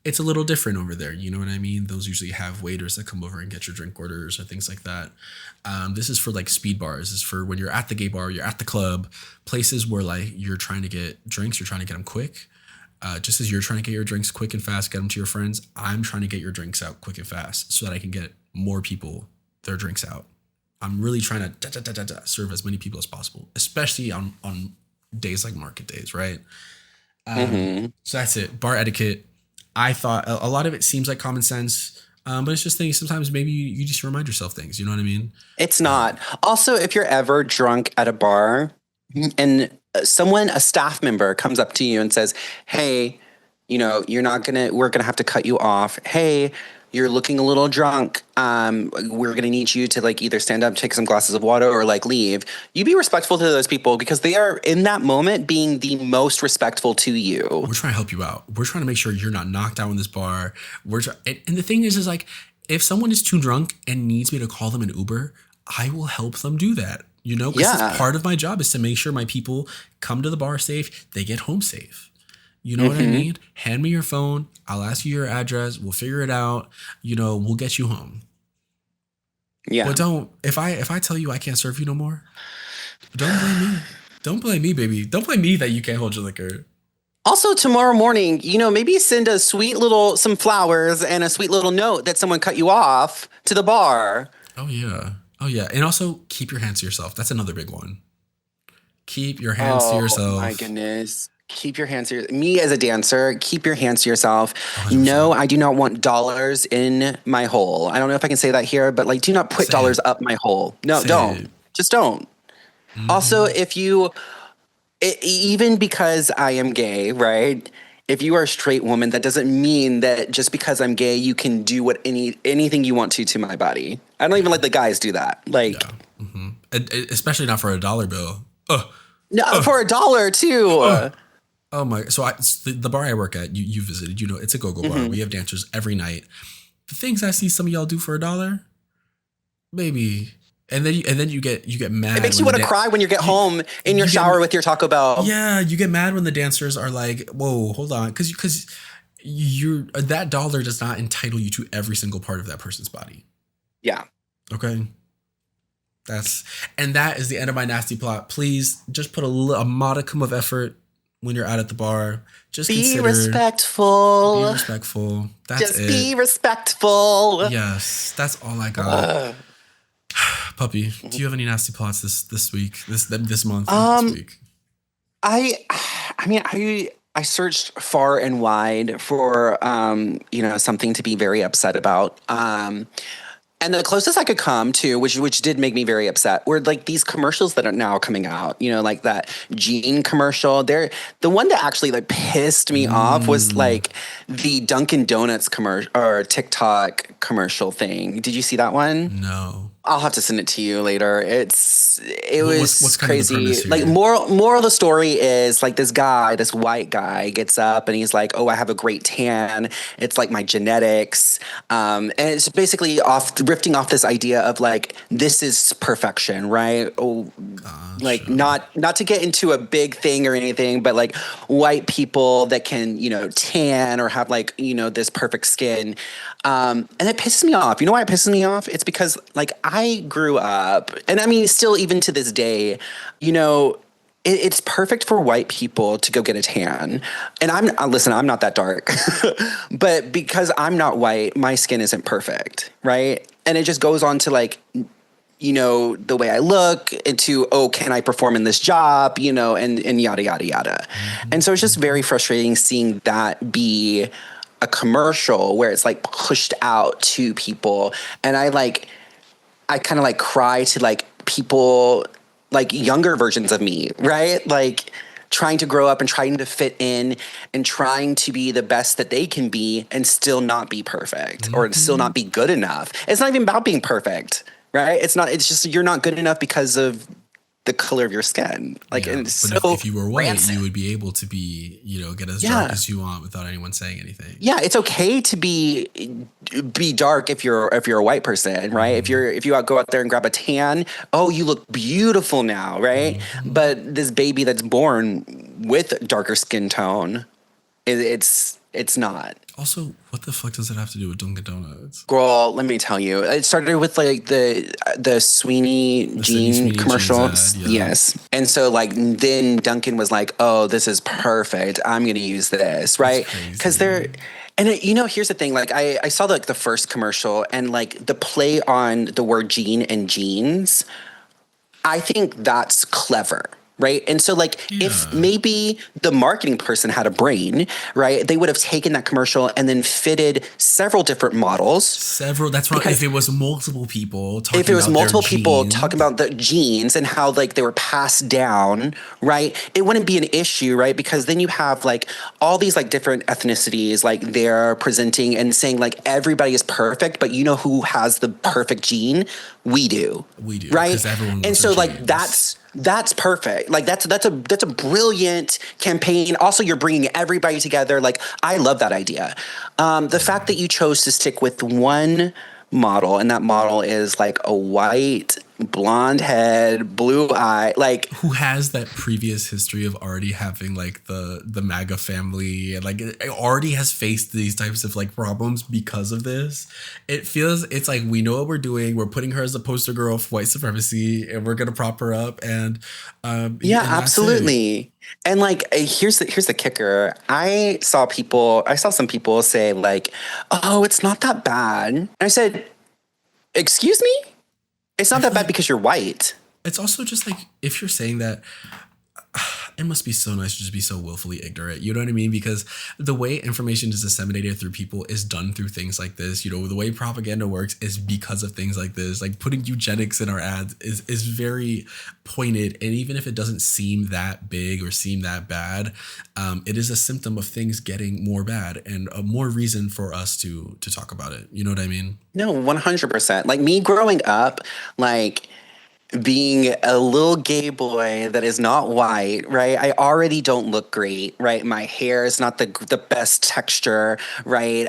It's a little different over there. You know what I mean? Those usually have waiters that come over and get your drink orders or things like that. This is for like speed bars. This is for when you're at the gay bar, you're at the club, places where like you're trying to get drinks, you're trying to get them quick. Just as you're trying to get your drinks quick and fast, get them to your friends, I'm trying to get your drinks out quick and fast so that I can get more people their drinks out. I'm really trying to serve as many people as possible, especially on days like market days, right? So that's it. Bar etiquette. I thought a lot of it seems like common sense, but it's just things. Sometimes maybe you just remind yourself things. You know what I mean? It's not. Also, if you're ever drunk at a bar and a staff member comes up to you and says, "Hey, we're gonna have to cut you off. Hey, you're looking a little drunk. We're gonna need you to like either stand up, take some glasses of water, or like leave." You be respectful to those people because they are in that moment being the most respectful to you. We're trying to help you out. We're trying to make sure you're not knocked out in this bar. And the thing is like, if someone is too drunk and needs me to call them an Uber, I will help them do that. Because it's part of my job is to make sure my people come to the bar safe, they get home safe. You know what I mean? Hand me your phone. I'll ask you your address. We'll figure it out. We'll get you home. Yeah. But if I tell you I can't serve you no more, don't blame me. Don't blame me, baby. Don't blame me that you can't hold your liquor. Also, tomorrow morning, maybe send some flowers and a sweet little note that someone cut you off to the bar. Oh, yeah. Oh, yeah. And also keep your hands to yourself. That's another big one. Keep your hands to yourself. Oh, my goodness. Keep your hands to yourself. Me as a dancer, keep your hands to yourself. 100%. No, I do not want dollars in my hole. I don't know if I can say that here, but like, do not put dollars up my hole. No, don't. Just don't. Mm-hmm. Also, even because I am gay, right? If you are a straight woman, that doesn't mean that just because I'm gay, you can do anything you want to my body. I don't even let the guys do that. Like, especially not for $1 bill. No, for $1 too. Oh my! So the bar I work at, you visited. It's a go-go bar. We have dancers every night. The things I see some of y'all do for $1, baby, and then you get mad. It makes you want to cry when you get home in your shower with your Taco Bell. Yeah, you get mad when the dancers are like, "Whoa, hold on," because that dollar does not entitle you to every single part of that person's body. Yeah. Okay. That is the end of my nasty plot. Please just put a modicum of effort when you're out at the bar. Just be respectful. Be respectful. That's just it. Be respectful. Yes, that's all I got. Puppy, do you have any nasty plots this week? This month? This week? I searched far and wide for something to be very upset about. And the closest I could come to, which did make me very upset, were like these commercials that are now coming out. Like that Gene commercial. The one that actually like pissed me off was like the Dunkin' Donuts commercial or TikTok commercial thing. Did you see that one? No. I'll have to send it to you later. It was what's crazy. Like moral of the story is like this white guy gets up and he's like, "Oh, I have a great tan. It's like my genetics." And it's basically riffing off this idea of like, this is perfection, right? Oh, gotcha. Like not to get into a big thing or anything, but like white people that can, tan or have like, this perfect skin. And it pisses me off. You know why it pisses me off? It's because like I grew up, and I mean, still even to this day, it's perfect for white people to go get a tan. And I'm not that dark, but because I'm not white, my skin isn't perfect, right? And it just goes on to like, the way I look into, can I perform in this job, and yada, yada, yada. And so it's just very frustrating seeing that be a commercial where it's like pushed out to people. And I kind of like cry to like people, like younger versions of me, right? Like trying to grow up and trying to fit in and trying to be the best that they can be and still not be perfect or still not be good enough. It's not even about being perfect, right? It's just you're not good enough because of the color of your skin. Like, and it's but so if you were white, rancid. You would be able to be, get as dark as you want without anyone saying anything. Yeah, it's okay to be dark if you're a white person, right? If you go out there and grab a tan, you look beautiful now, right? But this baby that's born with darker skin tone, it's not. Also, what the fuck does it have to do with Dunkin' Donuts? Girl, let me tell you. It started with like the Sweeney Jean commercial. Yes. And so like then Dunkin' was like, "Oh, this is perfect. I'm going to use this," right? Cuz here's the thing, like I saw like the first commercial and like the play on the word jean and jeans. I think that's clever. right? And so like if maybe the marketing person had a brain, right, they would have taken that commercial and then fitted several different models. That's right. If it was multiple people talking if it was about multiple their people genes. talking about the genes and how like they were passed down, right, it wouldn't be an issue, right? Because then you have like all these like different ethnicities, like they're presenting and saying like everybody is perfect, but you know who has the perfect gene? We do, right? 'Cause everyone And wants so their like genes. that's perfect. Like that's a brilliant campaign. Also, you're bringing everybody together. Like I love that idea. The fact that you chose to stick with one model, and that model is like a white, blonde head, blue eye, like who has that previous history of already having like the MAGA family and like it already has faced these types of like problems because of this. It's like we know what we're doing. We're putting her as a poster girl of white supremacy, and we're gonna prop her up. And yeah, and absolutely. And like here's the kicker. I saw some people say like, "Oh, it's not that bad." And I said, "Excuse me? It's not that bad because you're white." It's also just like if you're saying that, it must be so nice to just be so willfully ignorant. You know what I mean? Because the way information is disseminated through people is done through things like this. You know, the way propaganda works is because of things like this. Like putting eugenics in our ads is very pointed. And even if it doesn't seem that big or seem that bad, it is a symptom of things getting more bad and a more reason for us to talk about it. You know what I mean? No, 100%. Like me growing up, like being a little gay boy that is not white, right? I already don't look great, right? My hair is not the best texture, right?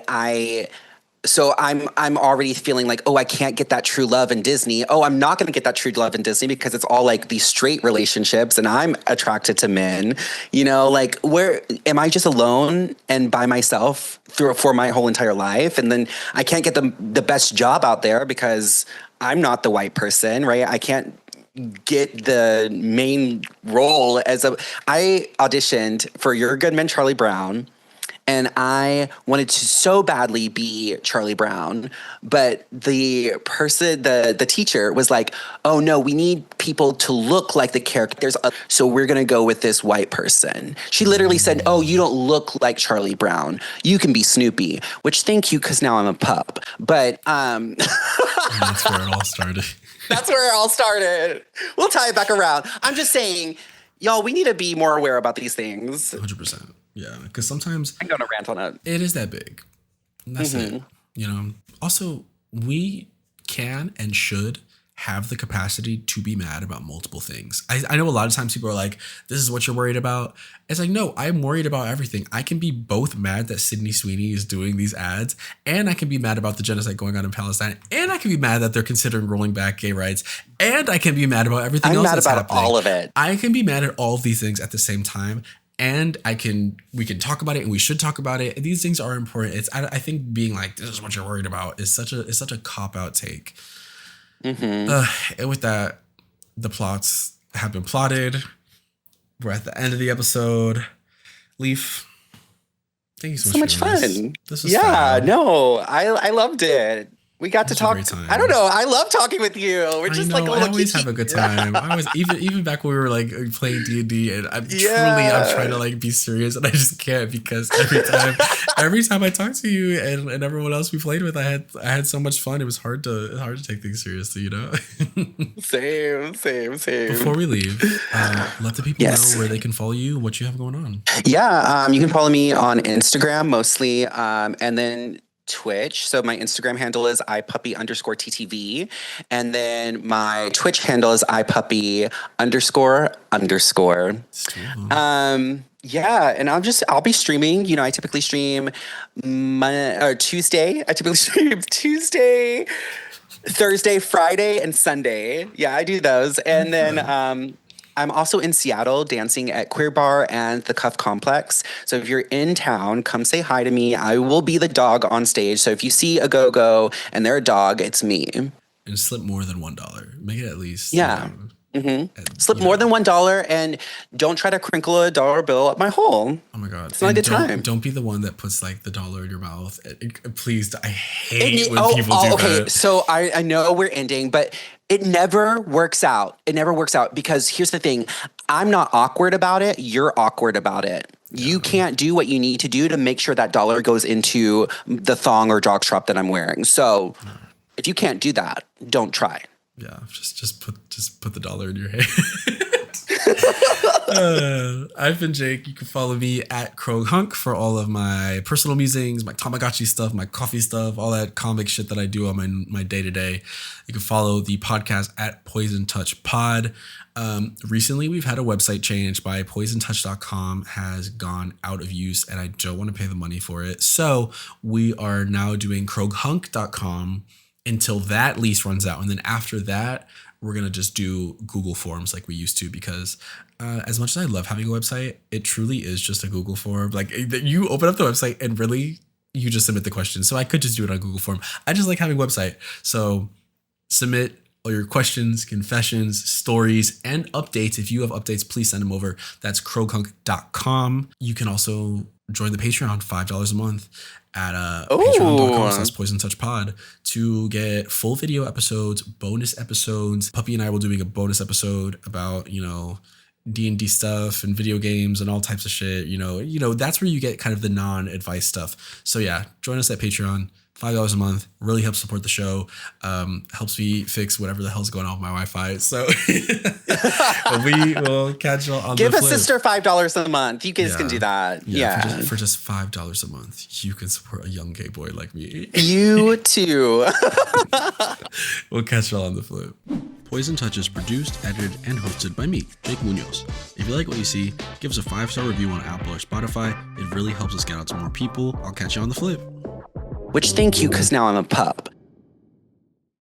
So I'm already feeling like, oh, I can't get that true love in Disney. Oh, I'm not going to get that true love in Disney because it's all like these straight relationships and I'm attracted to men. You know, like where am I just alone and by myself for my whole entire life? And then I can't get the best job out there because I'm not the white person, right? I can't get the main role I auditioned for Your Good Man, Charlie Brown. And I wanted to so badly be Charlie Brown, but the teacher was like, "Oh no, we need people to look like the characters, so we're gonna go with this white person." She literally said, "Oh, you don't look like Charlie Brown. You can be Snoopy," which thank you, because now I'm a pup. But And that's where it all started. That's where it all started. We'll tie it back around. I'm just saying, y'all, we need to be more aware about these things. 100%. Yeah, because sometimes I'm going to rant on it. It is that big. That's it. You know. Also, we can and should have the capacity to be mad about multiple things. I know a lot of times people are like, "This is what you're worried about." It's like, no, I'm worried about everything. I can be both mad that Sydney Sweeney is doing these ads, and I can be mad about the genocide going on in Palestine, and I can be mad that they're considering rolling back gay rights, and I can be mad about everything else that's happening. I'm mad about all of it. I can be mad at all of these things at the same time. And we can talk about it, and we should talk about it. These things are important. I think being like, "This is what you're worried about" is such a cop-out take. And with that, the plots have been plotted. We're at the end of the episode. Leaf, thank you so much for fun. This was fun. No, I loved it. We got to talk. I don't know. I love talking with you. We're just like a little I always have a good time. I always even back when we were like playing D&D, and I'm trying to like be serious, and I just can't, because every time I talk to you and everyone else we played with, I had so much fun. It was hard to take things seriously, you know. Same. Before we leave, let the people know where they can follow you, what you have going on. Yeah, you can follow me on Instagram mostly, and then Twitch. So my Instagram handle is iPuppy_TTV. And then my Twitch handle is iPuppy__. Yeah, and I'll be streaming. You know, I typically stream Tuesday. I typically stream Tuesday, Thursday, Friday, and Sunday. Yeah, I do those. And then I'm also in Seattle dancing at Queer Bar and the Cuff Complex. So if you're in town, come say hi to me. I will be the dog on stage. So if you see a go-go and they're a dog, it's me. And slip more than $1. Make it at least. Yeah. Slip more than $1, and don't try to crinkle a dollar bill up my hole. Oh my God. It's not a good time. Don't be the one that puts like the dollar in your mouth. Please, I hate when people do that. So I know we're ending, but it never works out. It never works out, because here's the thing. I'm not awkward about it. You're awkward about it. You can't do what you need to do to make sure that dollar goes into the thong or jockstrap that I'm wearing. So if you can't do that, don't try. Yeah, just put the dollar in your hand. I've been Jake. You can follow me at Kroghunk for all of my personal musings, my Tamagotchi stuff, my coffee stuff, all that comic shit that I do on my day-to-day. You can follow the podcast at Poison Touch Pod. Recently, we've had a website change by poisontouch.com has gone out of use, and I don't want to pay the money for it. So we are now doing kroghunk.com until that lease runs out. And then after that, we're going to just do Google Forms like we used to, because as much as I love having a website, it truly is just a Google form. Like you open up the website and really you just submit the questions. So I could just do it on Google Form. I just like having a website. So submit all your questions, confessions, stories, and updates. If you have updates, please send them over. That's kroghunk.com. You can also join the Patreon, $5 a month at patreon.com/poisontouchpod to get full video episodes, bonus episodes. Puppy and I will doing a bonus episode about, D&D stuff and video games and all types of shit. That's where you get kind of the non-advice stuff. So yeah, join us at Patreon. $5 a month really helps support the show. Helps me fix whatever the hell's going on with my Wi-Fi. So we will catch you on Give the a flip. sister $5 a month. You guys can do that. Yeah. For just $5 a month, you can support a young gay boy like me. You too. We'll catch y'all on the flip. Poison Touch is produced, edited, and hosted by me, Jake Munoz. If you like what you see, give us a 5-star review on Apple or Spotify. It really helps us get out to more people. I'll catch you on the flip. Which thank you, because now I'm a pup.